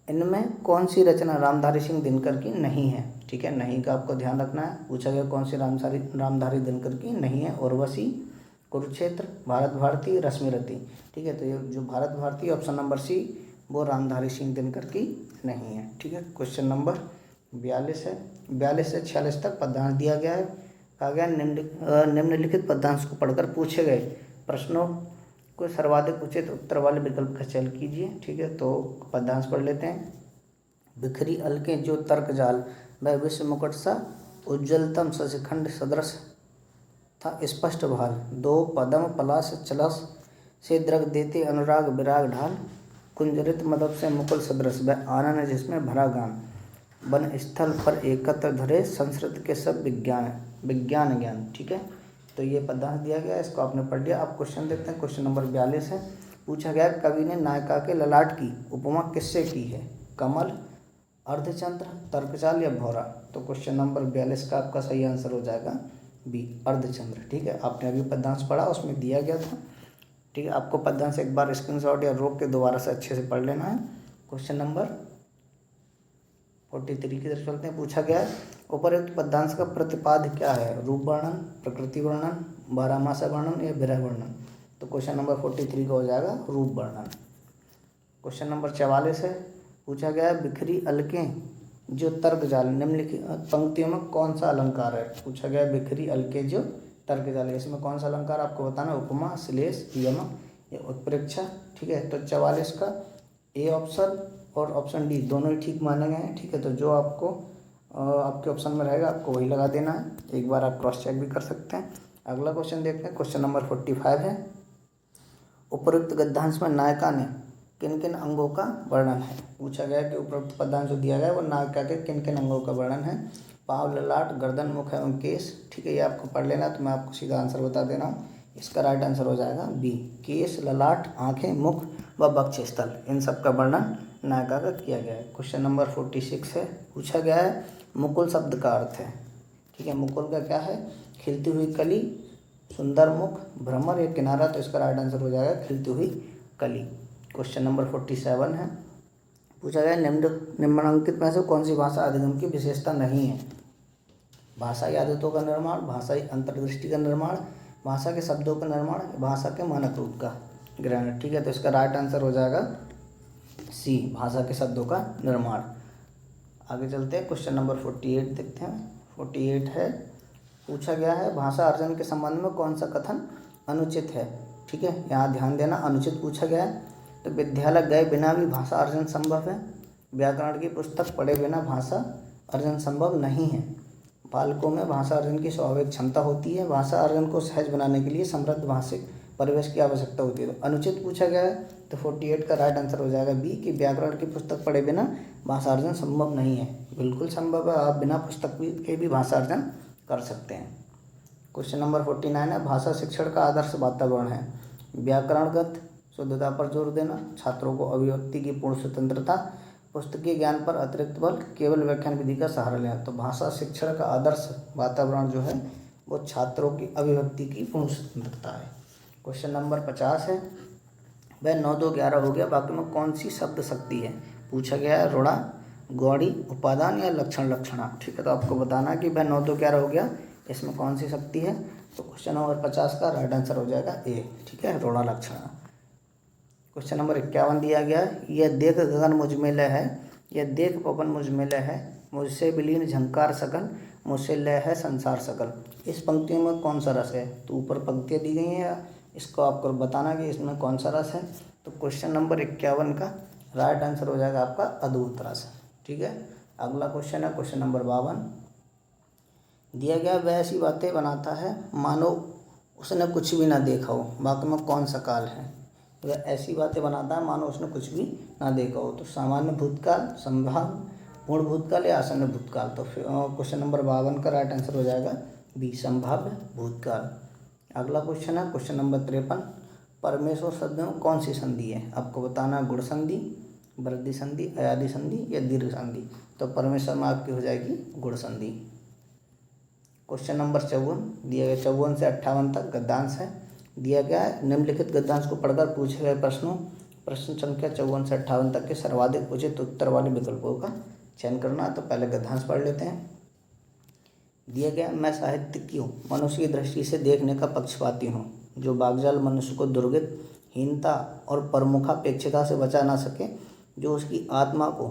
इनमें कौन सी रचना रामधारी सिंह दिनकर की नहीं है। ठीक है, नहीं का आपको ध्यान रखना है। पूछा गया कौन सी रामधारी दिनकर की नहीं है। उर्वशी, कुरुक्षेत्र, भारत भारती, रश्मिरथी। ठीक है, तो ये जो Bharat Bharati option number C वो रामधारी सिंह दिनकर की नहीं है। ठीक है, क्वेश्चन नंबर 42 है, 42 से 46 तक पद्यांश दिया गया है। कहा गया निम्नलिखित पद्यांश को पढ़कर पूछे गए प्रश्नों को सर्वाधिक उचित उत्तर वाले विकल्प का चयन कीजिए। ठीक है, तो पद्यांश पढ़ लेते हैं। बिखरी अलकें जो तर्क जाल, वह विश्व मुकुट सा उज्ज्वलतम शशिखंड सदृश था स्पष्ट भाल, दो पदम पलाश चलस से द्रग देते अनुराग विराग ढाल, कुंजरित मदब से मुकुल सदृश, वह आनंद जिसमें भरा गान, वन स्थल पर एकत्र धरे संस्कृत के सब विज्ञान ज्ञान। ठीक है, तो ये पद्यांश दिया गया है, इसको आपने पढ़ लिया। अब क्वेश्चन देखते हैं। क्वेश्चन नंबर 42 है, पूछा गया कवि ने नायिका के ललाट की उपमा किससे की है। कमल, अर्धचंद्र, तर्कचाल या भौरा। तो क्वेश्चन नंबर 42 का आपका सही आंसर हो जाएगा बी, अर्धचंद्र। ठीक है, आपने अभी पद्यांश पढ़ा, उसमें दिया गया था। ठीक है, आपको पद्यांश एक बार स्क्रीनशॉट या रोक के दोबारा से अच्छे से पढ़ लेना है। क्वेश्चन नंबर 43 की तरफ चलते हैं। पूछा गया है उपरोक्त पद्यांश का प्रतिपाद्य क्या है। रूप वर्णन, प्रकृति वर्णन, बारहमासा वर्णन या विरह वर्णन। तो क्वेश्चन नंबर 43 का हो जाएगा रूप वर्णन। क्वेश्चन नंबर 44 है, पूछा गया है बिखरी अलकें जो तर्क जाल, निम्नलिखित पंक्तियों में कौन सा अलंकार है। पूछा गया बिखरी अलकें जो तर्क जाल, इसमें कौन सा अलंकार आपको बताना है। उपमा, श्लेष, यमक ये उत्प्रेक्षा। ठीक है, तो 44 का ए ऑप्शन और ऑप्शन डी दोनों ही ठीक माने गए हैं। ठीक है, तो जो आपको आपके ऑप्शन में रहेगा आपको वही लगा देना है। एक बार आप क्रॉस चेक भी कर सकते हैं। अगला क्वेश्चन देखते हैं, क्वेश्चन नंबर 45 है, उपरोक्त गद्यांश में नायिका ने किन किन अंगों का वर्णन है। पूछा गया कि उपरोक्त पदांश जो दिया गया है वो नायिका के किन किन अंगों का वर्णन है। पाँव, ललाट, गर्दन, मुख एवं केस। ठीक है, ये आपको पढ़ लेना, तो मैं आपको सीधा आंसर बता दे रहा हूँ। इसका राइट आंसर हो जाएगा बी, केस, ललाट, आँखें, मुख व वक्षस्थल, इन सब का वर्णन नायिका का किया गया है। क्वेश्चन नंबर 46 है, पूछा गया है मुकुल शब्द का अर्थ है। ठीक है, मुकुल का क्या है, खिलती हुई कली, सुंदर मुख, भ्रमर या किनारा, तो इसका राइट आंसर हो जाएगा खिलती हुई कली। क्वेश्चन नंबर 47 है, पूछा गया निम्नलिखित में से कौन सी भाषा अधिगम की विशेषता नहीं है। भाषाई आदतों का निर्माण, भाषाई अंतर्दृष्टि का निर्माण, भाषा के शब्दों का निर्माण, भाषा के मानक रूप का ग्रहण। ठीक है, तो इसका राइट आंसर हो जाएगा सी, भाषा के शब्दों का निर्माण। आगे चलते हैं, क्वेश्चन नंबर 48 देखते हैं। 48 है, पूछा गया है भाषा अर्जन के संबंध में कौन सा कथन अनुचित है। ठीक है, यहाँ ध्यान देना, अनुचित पूछा गया है। तो विद्यालय गए बिना भी भाषा अर्जन संभव है, व्याकरण की पुस्तक पढ़े बिना भाषा अर्जन संभव नहीं है, बालकों में भाषा अर्जन की स्वाभाविक क्षमता होती है, भाषा अर्जन को सहज बनाने के लिए समृद्ध भाषिक परिवेश की आवश्यकता होती है। तो अनुचित पूछा गया है, तो 48 का राइट आंसर हो जाएगा बी, कि व्याकरण की पुस्तक पढ़े बिना भाषा अर्जन संभव नहीं है। बिल्कुल संभव है, आप बिना पुस्तक के भी भाषा अर्जन कर सकते हैं। क्वेश्चन नंबर 49 है, भाषा शिक्षण का आदर्श वातावरण है। व्याकरणगत शुद्धता पर जोर देना, छात्रों को अभिव्यक्ति की पूर्ण स्वतंत्रता, पुस्तकीय ज्ञान पर अतिरिक्त बल, केवल व्याख्यान विधि का सहारा लेना। तो भाषा शिक्षण का आदर्श वातावरण जो है वो छात्रों की अभिव्यक्ति की पूर्ण स्वतंत्रता है। क्वेश्चन नंबर 50 है, वह 9 2 11 हो गया, वाक्य में कौन सी शब्द शक्ति है। पूछा गया है रुणा, गौड़ी, उपादान या लक्षण लक्षणा। ठीक है, तो आपको बताना कि वह 9 2 11 हो गया, इसमें कौन सी शक्ति है। तो क्वेश्चन नंबर 50 का राइट आंसर हो जाएगा ए। ठीक है, रुणा लक्षणा। क्वेश्चन नंबर 51 दिया गया है, यह देख गगन मुझ में लय है, यह देख पवन मुझ में लय है, मुझसे विलीन झंकार सकल, मुझसे लय है संसार सकल। इस पंक्तियों में कौन सा रस है। तो ऊपर पंक्तियाँ दी गई हैं, इसको आपको बताना कि इसमें कौन सा रस है। तो क्वेश्चन नंबर 51 का राइट आंसर हो जाएगा आपका अद्भुत रस। ठीक है, अगला क्वेश्चन है क्वेश्चन नंबर 52, दिया गया वह ऐसी बातें बनाता है मानो उसने कुछ भी ना देखा हो, वाक्य में कौन सा काल है। वह ऐसी बातें बनाता है मानो उसने कुछ भी ना देखा हो। तो सामान्य भूतकाल, संभाव्य, पूर्ण भूतकाल या आसन्न भूतकाल। तो क्वेश्चन नंबर 52 का राइट आंसर हो जाएगा बी, संभाव्य भूतकाल। अगला क्वेश्चन है क्वेश्चन नंबर 53, परमेश्वर शब्द में कौन सी संधि है। आपको बताना गुण संधि, वृद्धि संधि, अयादि संधि या दीर्घ संधि। तो परमेश्वर में आपकी हो जाएगी गुण संधि। क्वेश्चन नंबर 54 दिया गया, 54 से 58 तक गद्यांश है। दिया गया है निम्नलिखित गद्यांश को पढ़कर पूछे गए प्रश्नों, प्रश्न संख्या 54 से 58 तक के सर्वाधिक उचित उत्तर वाले विकल्पों का चयन करना। तो पहले गद्यांश पढ़ लेते हैं। दिया गया, मैं साहित्यिक हूँ, मनुष्य की दृष्टि से देखने का पक्षपाती हूँ, जो बागजाल मनुष्य को दुर्गत, हीनता और प्रमुखापेक्षिता से बचा ना सके, जो उसकी आत्मा को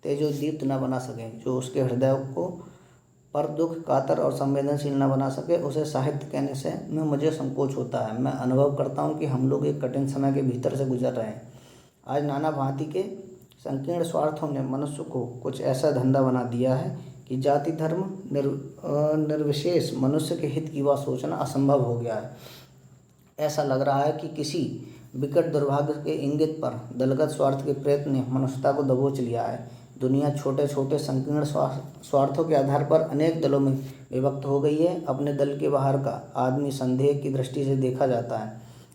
तेजोदीप्त न बना सके, जो उसके हृदय को पर दुख, कातर और संवेदनशील न बना सके, उसे साहित्य कहने से में मुझे संकोच होता है। मैं अनुभव करता हूँ कि हम लोग एक कठिन समय के भीतर से गुजर रहे हैं। आज नाना भांति के संकीर्ण स्वार्थों ने मनुष्य को कुछ ऐसा धंधा बना दिया है कि जाति धर्म निर्विशेष मनुष्य के हित की बात सोचना असंभव हो गया है। ऐसा लग रहा है कि किसी विकट दुर्भाग्य के इंगित पर दलगत स्वार्थ के प्रयत्न ने मनुष्यता को दबोच लिया है। दुनिया छोटे छोटे संकीर्ण स्वार्थों के आधार पर अनेक दलों में विभक्त हो गई है। अपने दल के बाहर का आदमी संदेह की दृष्टि से देखा जाता है,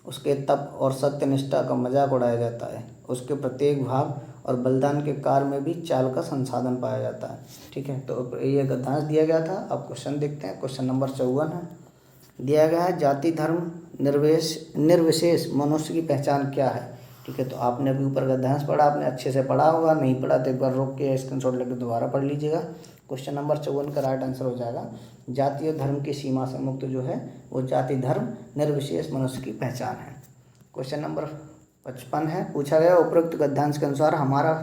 उसके तप और सत्यनिष्ठा का मजाक उड़ाया जाता है, उसके प्रत्येक भाव और बलिदान के कार्य में भी चाल का संसाधन पाया जाता है। ठीक है, तो ये गद्यांश दिया गया था। अब क्वेश्चन देखते हैं, क्वेश्चन नंबर 54 है। दिया गया है जाति धर्म निर्विशेष मनुष्य की पहचान क्या है। ठीक है, तो आपने अभी ऊपर गद्यांश पढ़ा, आपने अच्छे से पढ़ा होगा, नहीं पढ़ा तो एक बार रोक के स्क्रीनशॉट लेकर दोबारा पढ़ लीजिएगा। क्वेश्चन नंबर 54 का राइट आंसर हो जाएगा जाति और धर्म की सीमा से मुक्त जो है वो जाति धर्म निर्विशेष मनुष्य की पहचान है। क्वेश्चन नंबर 55 है, पूछा गया उपरोक्त गद्यांश के अनुसार हमारा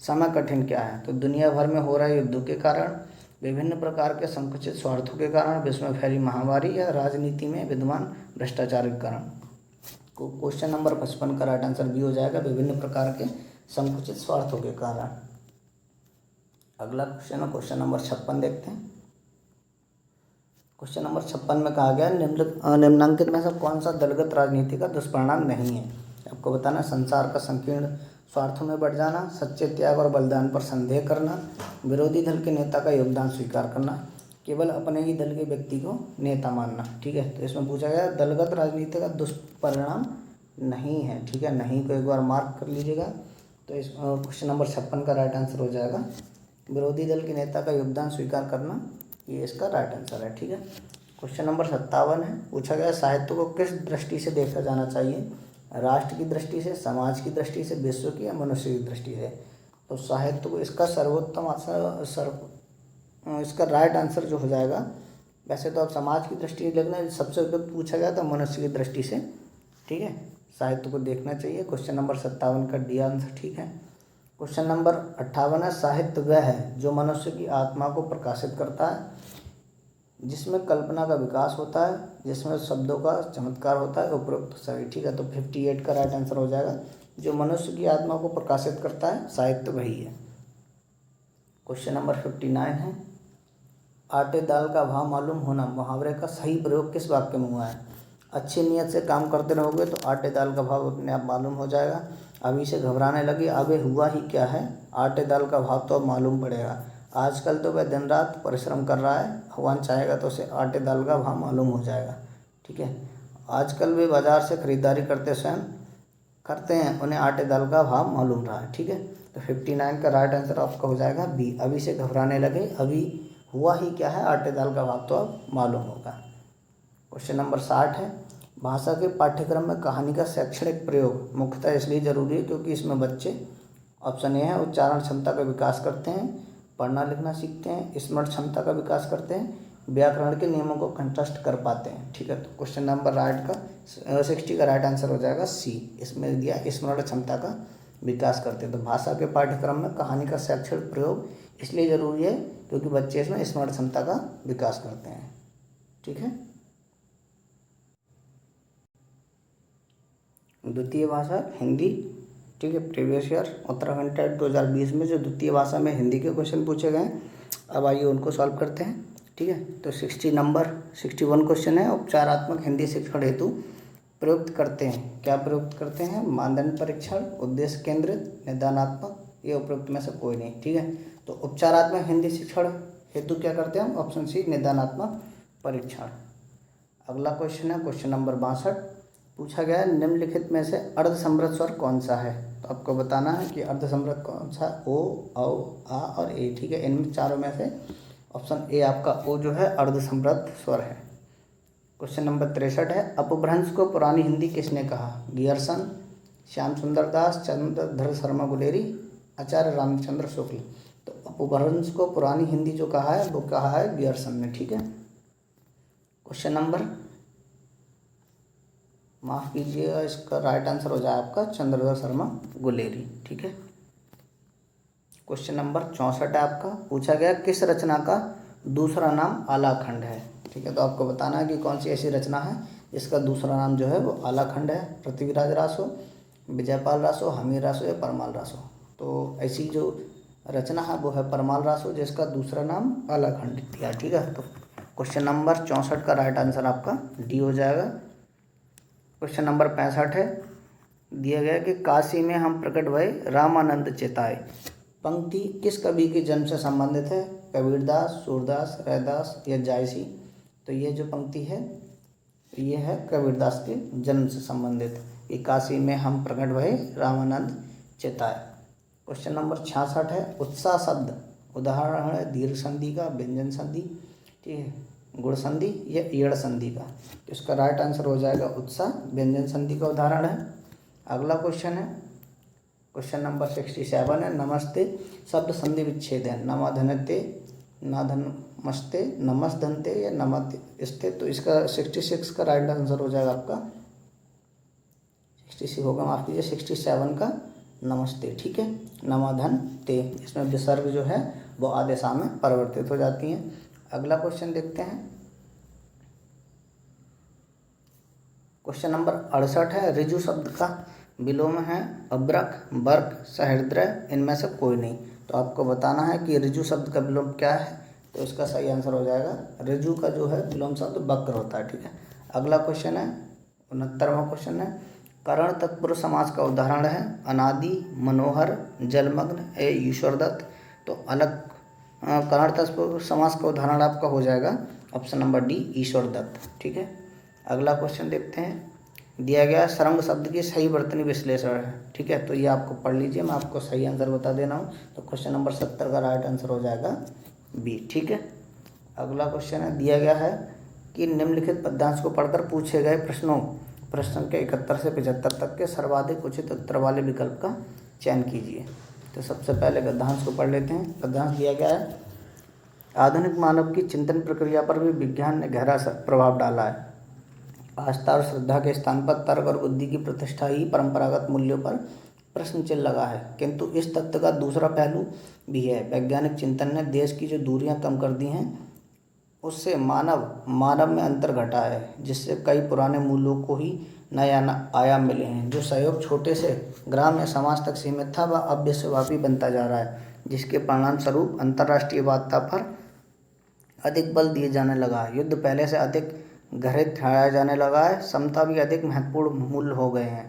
समय कठिन क्या है। तो दुनिया भर में हो रहे युद्धों के कारण, विभिन्न प्रकार के संकुचित स्वार्थों के कारण, विश्व में फैली महामारी या राजनीति में विद्यमान भ्रष्टाचार के कारण। क्वेश्चन नंबर 55 का राइट आंसर बी हो जाएगा, विभिन्न प्रकार के संकुचित स्वार्थों के कारण। अगला क्वेश्चन है क्वेश्चन नंबर 56 देखते हैं। क्वेश्चन नंबर 56 में कहा गया निम्नलिखित में से कौन सा दलगत राजनीति का दुष्परिणाम नहीं है। आपको बताना, संसार का संकीर्ण स्वार्थों में बढ़ जाना, सच्चे त्याग और बलिदान पर संदेह करना, विरोधी दल के नेता का योगदान स्वीकार करना, केवल अपने ही दल के व्यक्ति को नेता मानना। ठीक है, तो इसमें पूछा गया दलगत राजनीति का दुष्परिणाम नहीं है। ठीक है, नहीं को एक बार मार्क कर लीजिएगा। तो इस क्वेश्चन नंबर 56 का राइट आंसर हो जाएगा विरोधी दल के नेता का योगदान स्वीकार करना, ये इसका राइट आंसर है। ठीक है, क्वेश्चन नंबर 57 है, पूछा गया साहित्य को किस दृष्टि से देखा जाना चाहिए, राष्ट्र की दृष्टि से, समाज की दृष्टि से, विश्व की या मनुष्य की दृष्टि से। तो साहित्य को इसका सर्वोत्तम इसका राइट आंसर जो हो जाएगा, वैसे तो आप समाज की दृष्टि से लिखना, सबसे उपयुक्त पूछा गया था मनुष्य की दृष्टि से। ठीक है, साहित्य को देखना चाहिए। क्वेश्चन नंबर 57 का डी आंसर ठीक है। क्वेश्चन नंबर 58 है, साहित्य वह है जो मनुष्य की आत्मा को प्रकाशित करता है, जिसमें कल्पना का विकास होता है, जिसमें शब्दों का चमत्कार होता है, उपरोक्त सभी। ठीक है, तो 58 का राइट आंसर हो जाएगा, जो मनुष्य की आत्मा को प्रकाशित करता है साहित्य वही है। क्वेश्चन नंबर 59 है, आटे दाल का भाव मालूम होना मुहावरे का सही प्रयोग किस वाक्य में हुआ है। अच्छी नीयत से काम करते रहोगे तो आटे दाल का भाव अपने आप मालूम हो जाएगा। अभी से घबराने लगी, अबे हुआ ही क्या है, आटे दाल का भाव तो अब मालूम पड़ेगा। आजकल तो वह दिन रात परिश्रम कर रहा है, भगवान चाहेगा तो उसे आटे दाल का भाव मालूम हो जाएगा। ठीक है, आजकल वे बाज़ार से ख़रीदारी करते हैं, उन्हें आटे दाल का भाव मालूम रहा है। ठीक है, तो 59 का राइट आंसर आपका हो जाएगा बी, अभी से घबराने लगे, अभी हुआ ही क्या है, आटे दाल का भाव तो अब मालूम होगा। क्वेश्चन नंबर 60 है, भाषा के पाठ्यक्रम में कहानी का शैक्षणिक प्रयोग मुख्यतः इसलिए ज़रूरी है क्योंकि इसमें बच्चे, ऑप्शन ए है, उच्चारण क्षमता का विकास करते हैं, पढ़ना लिखना सीखते हैं, स्मरण क्षमता का विकास करते हैं, व्याकरण के नियमों को कंठस्थ कर पाते हैं। ठीक है, तो क्वेश्चन नंबर 60 का राइट आंसर हो जाएगा सी, इसमें दिया स्मरण क्षमता का विकास करते हैं। तो भाषा के पाठ्यक्रम में कहानी का शैक्षणिक प्रयोग इसलिए ज़रूरी है क्योंकि बच्चे इसमें स्मरण क्षमता का विकास करते हैं। ठीक है, द्वितीय भाषा हिंदी। ठीक है, प्रीवियस ईयर उत्तराखंड टेट 2020 में जो द्वितीय भाषा में हिंदी के क्वेश्चन पूछे गए हैं, अब आइए उनको सॉल्व करते हैं। ठीक है, तो 61 क्वेश्चन है, उपचारात्मक हिंदी शिक्षण हेतु प्रयुक्त करते हैं, क्या प्रयुक्त करते हैं, मानदंड परीक्षण, उद्देश्य केंद्रित, निदानात्मक, ये उपयुक्त में से कोई नहीं। ठीक है, तो उपचारात्मक हिंदी शिक्षण हेतु क्या करते हैं हम, ऑप्शन सी निदानात्मक परीक्षण। अगला क्वेश्चन है क्वेश्चन नंबर 62, पूछा गया है निम्नलिखित में से अर्धसमृद्ध स्वर कौन सा है। तो आपको बताना है कि अर्धसमृद्ध कौन सा, ओ, औ, आ और ए। ठीक है, इनमें चारों में से ऑप्शन ए आपका ओ जो है अर्धसमृद्ध स्वर है। क्वेश्चन नंबर 63 है, अपभ्रंश को पुरानी हिंदी किसने कहा, गियर्सन, श्याम सुंदर दास, चंद्रधर शर्मा गुलेरी, आचार्य रामचंद्र शुक्ल। तो अपभ्रंश को पुरानी हिंदी जो कहा है वो कहा है गियर्सन ने। ठीक है, क्वेश्चन नंबर, माफ़ कीजिएगा, इसका राइट आंसर हो जाए आपका चंद्रधर शर्मा गुलेरी। ठीक है, क्वेश्चन नंबर 64 है आपका, पूछा गया किस रचना का दूसरा नाम आलाखंड है। ठीक है, तो आपको बताना है कि कौन सी ऐसी रचना है जिसका दूसरा नाम जो है वो आलाखंड है। पृथ्वीराज रासो, विजयपाल रासो, हमीर रासो या परमाल रासो। तो ऐसी जो रचना है वो है परमाल रासो, जिसका दूसरा नाम आलाखंड दिया। ठीक है, तो क्वेश्चन नंबर 64 का राइट आंसर आपका डी हो जाएगा। क्वेश्चन नंबर 65 है, दिया गया कि काशी में हम प्रकट भये रामानंद चेताए, पंक्ति किस कवि के जन्म से संबंधित है, कबीरदास, सूरदास, रैदास या जायसी। तो ये जो पंक्ति है ये है कबीरदास के जन्म से संबंधित, कि काशी में हम प्रकट भये रामानंद चेताए। क्वेश्चन नंबर 66 है, उत्साह शब्द उदाहरण है दीर्घ संधि का, व्यंजन संधि, ठीक है, गुण संधि या ईड़ संधि का। तो इसका राइट आंसर हो जाएगा उत्साह, व्यंजन संधि का उदाहरण है। अगला क्वेश्चन है क्वेश्चन नंबर 67 है, नमस्ते शब्द संधि विच्छेद है, नमधनते, नमस्ते, नमस्धनते या नमस्ते। तो इसका 66 का राइट आंसर हो जाएगा आपका 66 होगा, माफ कीजिए 67 का नमस्ते। ठीक है, नमधन ते, इसमें विसर्ग जो है वो आदेशा में परिवर्तित हो जाती हैं। अगला क्वेश्चन देखते हैं क्वेश्चन नंबर 68 है, ऋजु शब्द का विलोम है अब्रक, बर्क, सहृदय, इनमें से कोई नहीं। तो आपको बताना है कि ऋजु शब्द का विलोम क्या है। तो इसका सही आंसर हो जाएगा ऋजु का जो है विलोम शब्द वक्र होता है। ठीक है, अगला क्वेश्चन है 69वां क्वेश्चन है, करण तत्पुरुष समास का उदाहरण है अनादि, मनोहर, जलमग्न, ईश्वरदत्त। तो अलग करण तत्पुरुष समास का उदाहरण आपका हो जाएगा ऑप्शन नंबर डी, ईश्वरदत्त। ठीक है, अगला क्वेश्चन देखते हैं, दिया गया सरंग शब्द की सही वर्तनी विश्लेषण है। ठीक है, तो ये आपको पढ़ लीजिए, मैं आपको सही आंसर बता दे रहा हूँ। तो क्वेश्चन नंबर 70 का राइट आंसर हो जाएगा बी। ठीक है, अगला क्वेश्चन है, दिया गया है कि निम्नलिखित पद्यांश को पढ़कर पूछे गए प्रश्न संख्या 71 से 75 तक के सर्वाधिक उचित उत्तर वाले विकल्प का चयन कीजिए। तो सबसे पहले गद्यांश को पढ़ लेते हैं। गद्यांश दिया गया है, आधुनिक मानव की चिंतन प्रक्रिया पर भी विज्ञान ने गहरा प्रभाव डाला है। आस्था और श्रद्धा के स्थान पर तर्क और बुद्धि की प्रतिष्ठा ही परंपरागत मूल्यों पर प्रश्न चिन्ह लगा है। किंतु इस तथ्य का दूसरा पहलू भी है, वैज्ञानिक चिंतन ने देश की जो दूरियां कम कर दी हैं, उससे मानव में अंतर घटा है, जिससे कई पुराने मूल्यों को ही नए आयाम मिले हैं। जो सहयोग छोटे से ग्राम या समाज तक सीमित था, वह अब विश्वव्यापी बनता जा रहा है, जिसके परिणाम स्वरूप अंतर्राष्ट्रीय वार्ता पर अधिक बल दिए जाने लगा है। युद्ध पहले से अधिक गहरे ठहराया जाने लगा है, समता भी अधिक महत्वपूर्ण मूल्य हो गए हैं।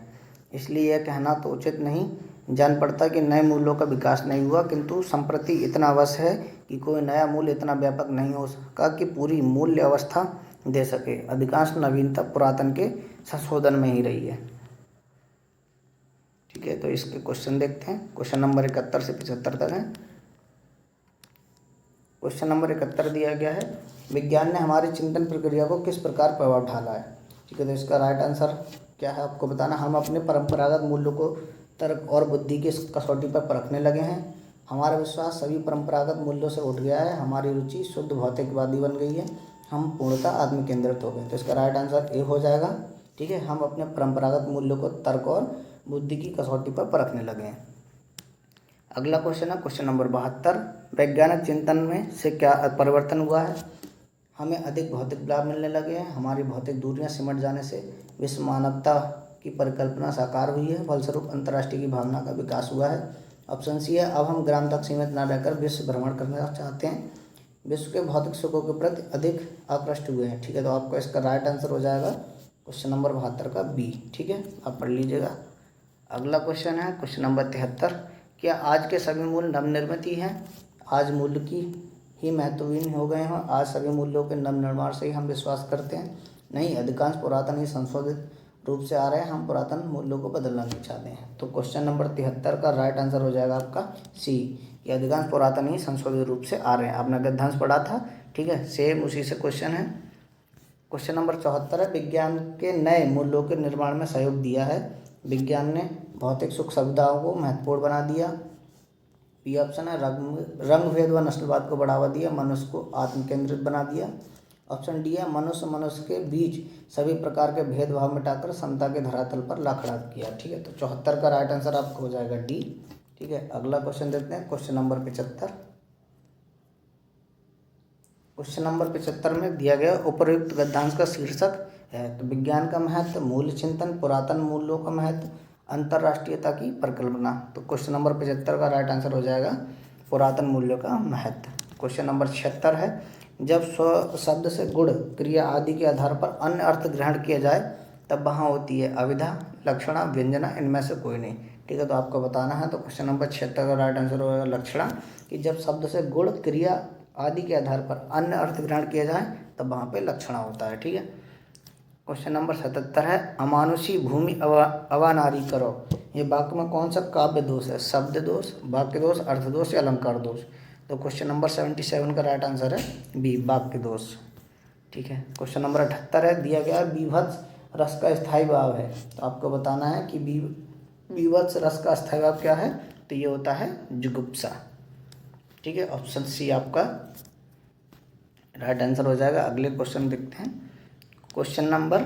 इसलिए यह कहना तो उचित नहीं जान पड़ता कि नए मूल्यों का विकास नहीं हुआ, किंतु संप्रति इतना अवश्य है कि कोई नया मूल्य इतना व्यापक नहीं हो सका कि पूरी मूल्य अवस्था दे सके। अधिकांश नवीनता पुरातन के संशोधन में ही रही है। ठीक है, तो इसके क्वेश्चन देखते हैं। क्वेश्चन नंबर 71 से 75 तक है। क्वेश्चन नंबर 71 दिया गया है, विज्ञान ने हमारी चिंतन प्रक्रिया को किस प्रकार प्रभाव डाला है। ठीक है, तो इसका राइट आंसर क्या है आपको बताना। हम अपने परंपरागत मूल्यों को तर्क और बुद्धि की कसौटी पर परखने लगे हैं। हमारा विश्वास सभी परंपरागत मूल्यों से उठ गया है। हमारी रुचि शुद्ध भौतिकवादी बन गई है। हम पूर्णतः आत्म केंद्रित हो गए। तो इसका राइट आंसर ए हो जाएगा। ठीक है, हम अपने परंपरागत मूल्यों को तर्क और बुद्धि की कसौटी पर परखने लगे हैं। अगला क्वेश्चन है क्वेश्चन नंबर 72, वैज्ञानिक चिंतन में से क्या परिवर्तन हुआ है। हमें अधिक भौतिक लाभ मिलने लगे हैं। हमारी भौतिक दूरियां सिमट जाने से विश्व मानवता की परिकल्पना साकार हुई है। फलस्वरूप अंतर्राष्ट्रीय की भावना का विकास हुआ है। ऑप्शन सी है, अब हम ग्राम तक सीमित न रहकर विश्व भ्रमण करना चाहते हैं। विश्व के भौतिक सुखों के प्रति अधिक आकृष्ट हुए हैं। ठीक है, तो आपको इसका राइट आंसर हो जाएगा क्वेश्चन नंबर 72 का बी। ठीक है, आप पढ़ लीजिएगा। अगला क्वेश्चन है क्वेश्चन नंबर 73, क्या आज के सभी मूल्य नवनिर्मित ही हैं। आज मूल्य की ही महत्वहीन हो गए हैं। आज सभी मूल्यों के नवनिर्माण से ही हम विश्वास करते हैं। नहीं, अधिकांश पुरातन ही संशोधित रूप से आ रहे हैं। हम पुरातन मूल्यों को बदलना नहीं चाहते हैं। तो क्वेश्चन नंबर 73 का राइट आंसर हो जाएगा आपका सी, ये अधिकांश पुरातन ही संशोधित रूप से आ रहे हैं। आपने गद्यांश पढ़ा था। ठीक है, सेम उसी से क्वेश्चन है। क्वेश्चन नंबर 74 है, विज्ञान के नए मूल्यों के निर्माण में सहयोग दिया है। विज्ञान ने भौतिक सुख सुविधाओं को महत्वपूर्ण बना दिया। बी ऑप्शन है, रंग भेद व नस्लवाद को बढ़ावा दिया। मनुष्य को आत्म केंद्रित बना दिया। ऑप्शन डी है, मनुष्य के बीच सभी प्रकार के भेदभाव मिटाकर समता के धरातल पर ला खड़ा किया। ठीक है, तो 74 का राइट आंसर आपको हो जाएगा डी। ठीक है, अगला क्वेश्चन देखते हैं क्वेश्चन नंबर 75। क्वेश्चन नंबर 75 में दिया गया उपर्युक्त गद्यांश का शीर्षक है, तो विज्ञान का महत्व, मूल्य चिंतन, पुरातन मूल्यों का महत्व, अंतर्राष्ट्रीयता की परिकल्पना। तो क्वेश्चन नंबर 75 का राइट आंसर हो जाएगा पुरातन मूल्यों का महत्व। क्वेश्चन नंबर 76 है, जब स्व शब्द से गुण, क्रिया आदि के आधार पर अन्य अर्थ ग्रहण किया जाए तब वहाँ होती है अविधा, लक्षणा, व्यंजना, इनमें से कोई नहीं। ठीक है, तो आपको बताना है। तो क्वेश्चन नंबर 76 का राइट आंसर होगा लक्षणा, कि जब शब्द से गुण, क्रिया आदि के आधार पर अन्य अर्थ ग्रहण किया जाए तब वहाँ पे लक्षणा होता है। ठीक है, क्वेश्चन नंबर 77 है, अमानुषी भूमि अवानारी करो। ये वाक्य में कौन सा काव्य दोष है। शब्द दोष, वाक्य दोष, अर्थ दोष या अलंकार दोष। तो क्वेश्चन नंबर 77 का राइट आंसर है बी, वाक्य दोष। ठीक है, क्वेश्चन नंबर 78 है, दिया गया बीभत्स रस का स्थायी भाव है। तो आपको बताना है कि बीभत्स रस का स्थायी भाव क्या है। तो ये होता है जुगुप्सा। ठीक है, ऑप्शन सी आपका राइट आंसर हो जाएगा। अगले क्वेश्चन देखते हैं। क्वेश्चन नंबर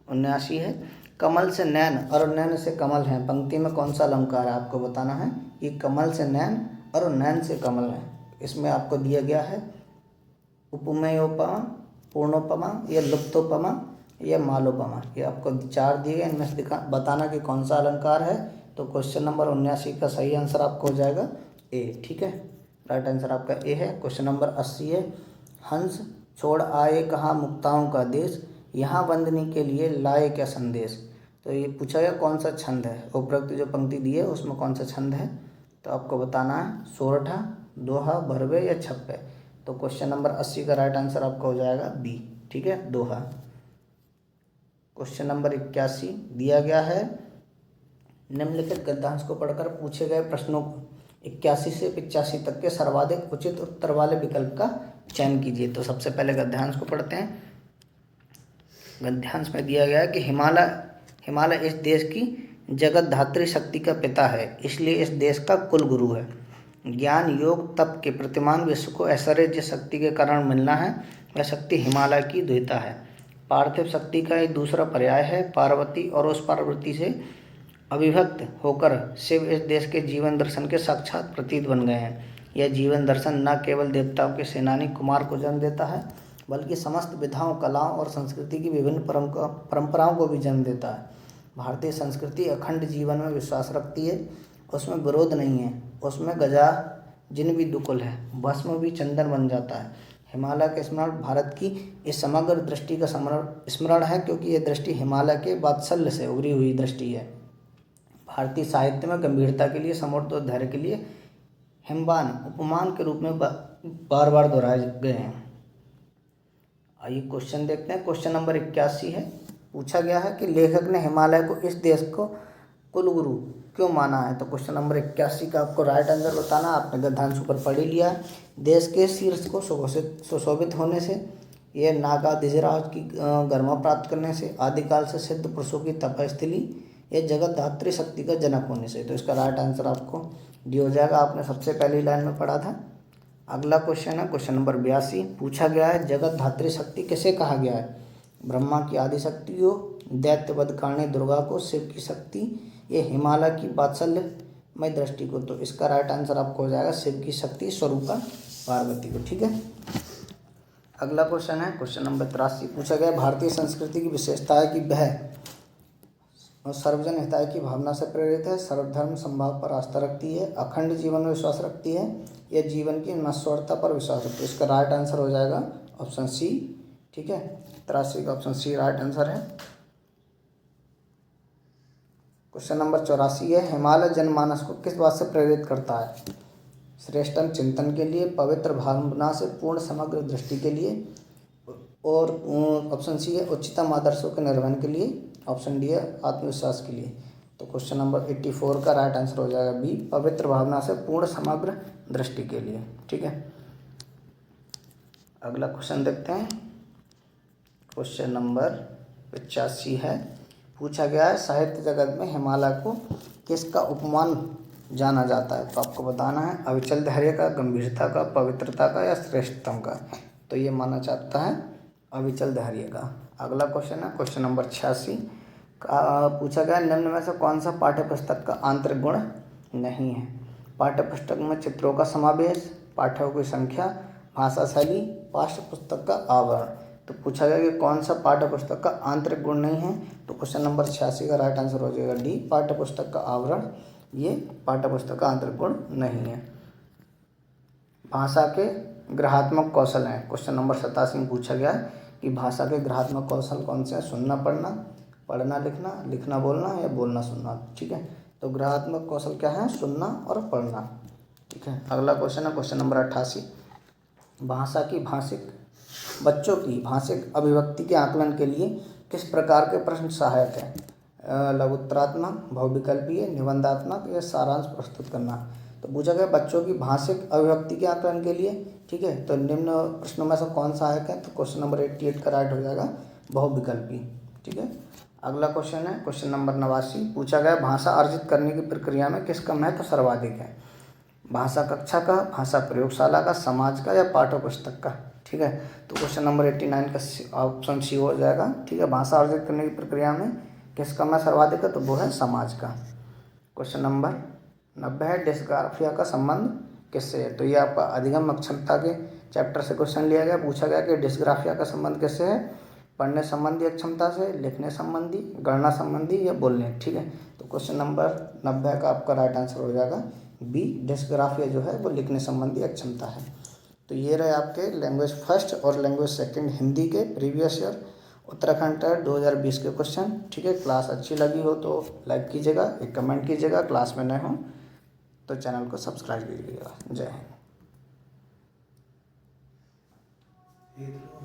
79 है, कमल से नैन और नैन से कमल है, पंक्ति में कौन सा अलंकार है। आपको बताना है कि कमल से नैन और नैन से कमल है। इसमें आपको दिया गया है उपमेयोपमा, पूर्णोपमा या लुप्तोपमा, ये मालोपमा। ये आपको 4 दिए गए, इनमें से बताना कि कौन सा अलंकार है। तो क्वेश्चन नंबर 79 का सही आंसर आपको हो जाएगा ए। ठीक है, राइट आंसर आपका ए है। क्वेश्चन नंबर 80 है, हंस छोड़ आए कहाँ मुक्ताओं का देश, यहाँ वंदनी के लिए लाए क्या संदेश। तो ये पूछा गया कौन सा छंद है, उपरोक्त जो पंक्ति दी है उसमें कौन सा छंद है। तो आपको बताना है सोरठा, दोहा, भरवे या छप्पे। तो क्वेश्चन नंबर 80 का राइट आंसर आपका हो जाएगा बी। ठीक है, दोहा। क्वेश्चन नंबर 81 दिया गया है, निम्नलिखित गद्यांश को पढ़कर पूछे गए प्रश्नों को 81 से 85 तक के सर्वाधिक उचित उत्तर वाले विकल्प का चयन कीजिए। तो सबसे पहले गद्यांश को पढ़ते हैं। गद्यांश में दिया गया है कि हिमालय इस देश की जगत धात्री शक्ति का पिता है, इसलिए इस देश का कुल गुरु है। ज्ञान योग तप के प्रतिमान विश्व को ऐश्वर्य जिस शक्ति के कारण मिलना है, वह शक्ति हिमालय की द्विता है। पार्थिव शक्ति का एक दूसरा पर्याय है पार्वती, और उस पार्वती से अभिभक्त होकर शिव इस देश के जीवन दर्शन के साक्षात प्रतीक बन गए हैं। यह जीवन दर्शन न केवल देवताओं के सेनानी कुमार को जन्म देता है, बल्कि समस्त विधाओं, कलाओं और संस्कृति की विभिन्न परंपराओं को भी जन्म देता है। भारतीय संस्कृति अखंड जीवन में विश्वास रखती है, उसमें विरोध नहीं है, उसमें गजा जिन भी दुकुल है, भस्म भी चंदन बन जाता है। हिमालय के स्मरण भारत की इस समग्र दृष्टि का स्मरण है, क्योंकि यह दृष्टि हिमालय के वात्सल्य से उभरी हुई दृष्टि है। भारतीय साहित्य में गंभीरता के लिए, समर्थ और धैर्य के लिए हिमवान उपमान के रूप में बार बार दोहराए गए हैं। आइए क्वेश्चन देखते हैं। क्वेश्चन नंबर 81 है, पूछा गया है कि लेखक ने हिमालय को इस देश को कुल गुरु क्यों माना है। तो क्वेश्चन नंबर 81 का आपको राइट आंसर बताना। आपने गद्यांश ऊपर पढ़ ही लिया। देश के शीर्ष को सुशोभित होने से, यह नागाधिराज की गरिमा प्राप्त करने से, आदिकाल से सिद्ध पुरुषों की तपस्थली, यह जगत धात्री शक्ति का जनक होने से। तो इसका राइट आंसर आपको डी हो जाएगा। आपने सबसे पहली लाइन में पढ़ा था। अगला क्वेश्चन है क्वेश्चन नंबर 82, पूछा गया है जगत धात्री शक्ति किसे कहा गया है। ब्रह्मा की आदि शक्ति को, दैत्यवध करने दुर्गा को, शिव की शक्ति, ये हिमालय की वात्सल्यमय दृष्टि को। तो इसका राइट आंसर आपको हो जाएगा शिव की शक्ति स्वरूपा पार्वती को। ठीक है, अगला क्वेश्चन है क्वेश्चन नंबर 83, पूछा गया भारतीय संस्कृति की विशेषता है कि वह सर्वजन हिताय की भावना से प्रेरित है, सर्वधर्म संभाव पर आस्था रखती है, अखंड जीवन में विश्वास रखती है, यह जीवन की नश्वरता पर विश्वास रखती है। इसका राइट आंसर हो जाएगा ऑप्शन सी। ठीक है, 83 का ऑप्शन सी राइट आंसर है। क्वेश्चन नंबर 84 है, हिमालय जनमानस को किस बात से प्रेरित करता है। श्रेष्ठतम चिंतन के लिए, पवित्र भावना से पूर्ण समग्र दृष्टि के लिए, और ऑप्शन सी है उच्चतम आदर्शों के निर्वहन के लिए, ऑप्शन डी है आत्मविश्वास के लिए। तो क्वेश्चन नंबर 84 का राइट आंसर हो जाएगा बी, पवित्र भावना से पूर्ण समग्र दृष्टि के लिए। ठीक है, अगला क्वेश्चन देखते हैं। क्वेश्चन नंबर 85 है, पूछा गया है साहित्य जगत में हिमालय को किसका उपमान जाना जाता है। तो आपको बताना है अविचल धैर्य का, गंभीरता का, पवित्रता का या श्रेष्ठतम का। तो ये माना जाता है अविचल धैर्य का। अगला क्वेश्चन है क्वेश्चन नंबर 86 का, पूछा गया निम्न में से कौन सा पाठ्य पुस्तक का आंतरिक गुण नहीं है। पाठ्य पुस्तक में चित्रों का समावेश, पाठ्यों की संख्या, भाषा शैली, पाठ्य पुस्तक का आवरण। तो पूछा गया कि कौन सा पाठ्य पुस्तक का आंतरिक गुण नहीं है। तो क्वेश्चन नंबर 86 का राइट आंसर हो जाएगा डी, पाठ्य पुस्तक का आवरण, ये पाठ्य पुस्तक का आंतरिक गुण नहीं है। भाषा के ग्रहात्मक कौशल हैं। क्वेश्चन नंबर 87 में पूछा गया है कि भाषा के ग्रहात्मक कौशल कौन से हैं। सुनना पढ़ना, पढ़ना लिखना, लिखना बोलना या बोलना सुनना। ठीक है, तो ग्रहात्मक कौशल क्या है, सुनना और पढ़ना। ठीक है, अगला क्वेश्चन है क्वेश्चन नंबर 88, भाषा की भाषिक बच्चों की भाषिक अभिव्यक्ति के आकलन के लिए किस प्रकार के प्रश्न सहायक हैं। लघुत्तरात्मक, बहुविकल्पीय, निबंधात्मक या सारांश प्रस्तुत करना। तो पूछा गया बच्चों की भाषिक अभिव्यक्ति के आकलन के लिए। ठीक है, तो निम्न प्रश्नों में से कौन सहायक है। तो क्वेश्चन नंबर 88 का राइट हो जाएगा बहुविकल्पी। ठीक है, अगला क्वेश्चन है क्वेश्चन नंबर 89, पूछा गया भाषा अर्जित करने की प्रक्रिया में किसका महत्व सर्वाधिक है। भाषा कक्षा का, भाषा प्रयोगशाला का, समाज का या पाठ्य पुस्तक का। ठीक है, तो क्वेश्चन नंबर 89 का ऑप्शन सी हो जाएगा। ठीक है, भाषा अर्जित करने की प्रक्रिया में किसका महत्व सर्वाधिक है, तो वो है समाज का। क्वेश्चन नंबर 90 है, डिस्ग्राफिया का संबंध किससे है। तो ये आपका अधिगम अक्षमता के चैप्टर से क्वेश्चन लिया गया। पूछा गया कि डिस्ग्राफिया का संबंध किससे है, पढ़ने संबंधी अक्षमता से, लिखने संबंधी, गणना संबंधी या बोलने। ठीक है, तो क्वेश्चन नंबर 90 का आपका राइट आंसर हो जाएगा बी, डिस्ग्राफिया जो है वो लिखने संबंधी अक्षमता है। तो ये रहे आपके लैंग्वेज फर्स्ट और लैंग्वेज सेकंड हिंदी के प्रीवियस ईयर उत्तराखंड टेट 2020 के क्वेश्चन। ठीक है, क्लास अच्छी लगी हो तो लाइक कीजिएगा, एक कमेंट कीजिएगा, क्लास में नए हो तो चैनल को सब्सक्राइब कीजिएगा। जय हिंद।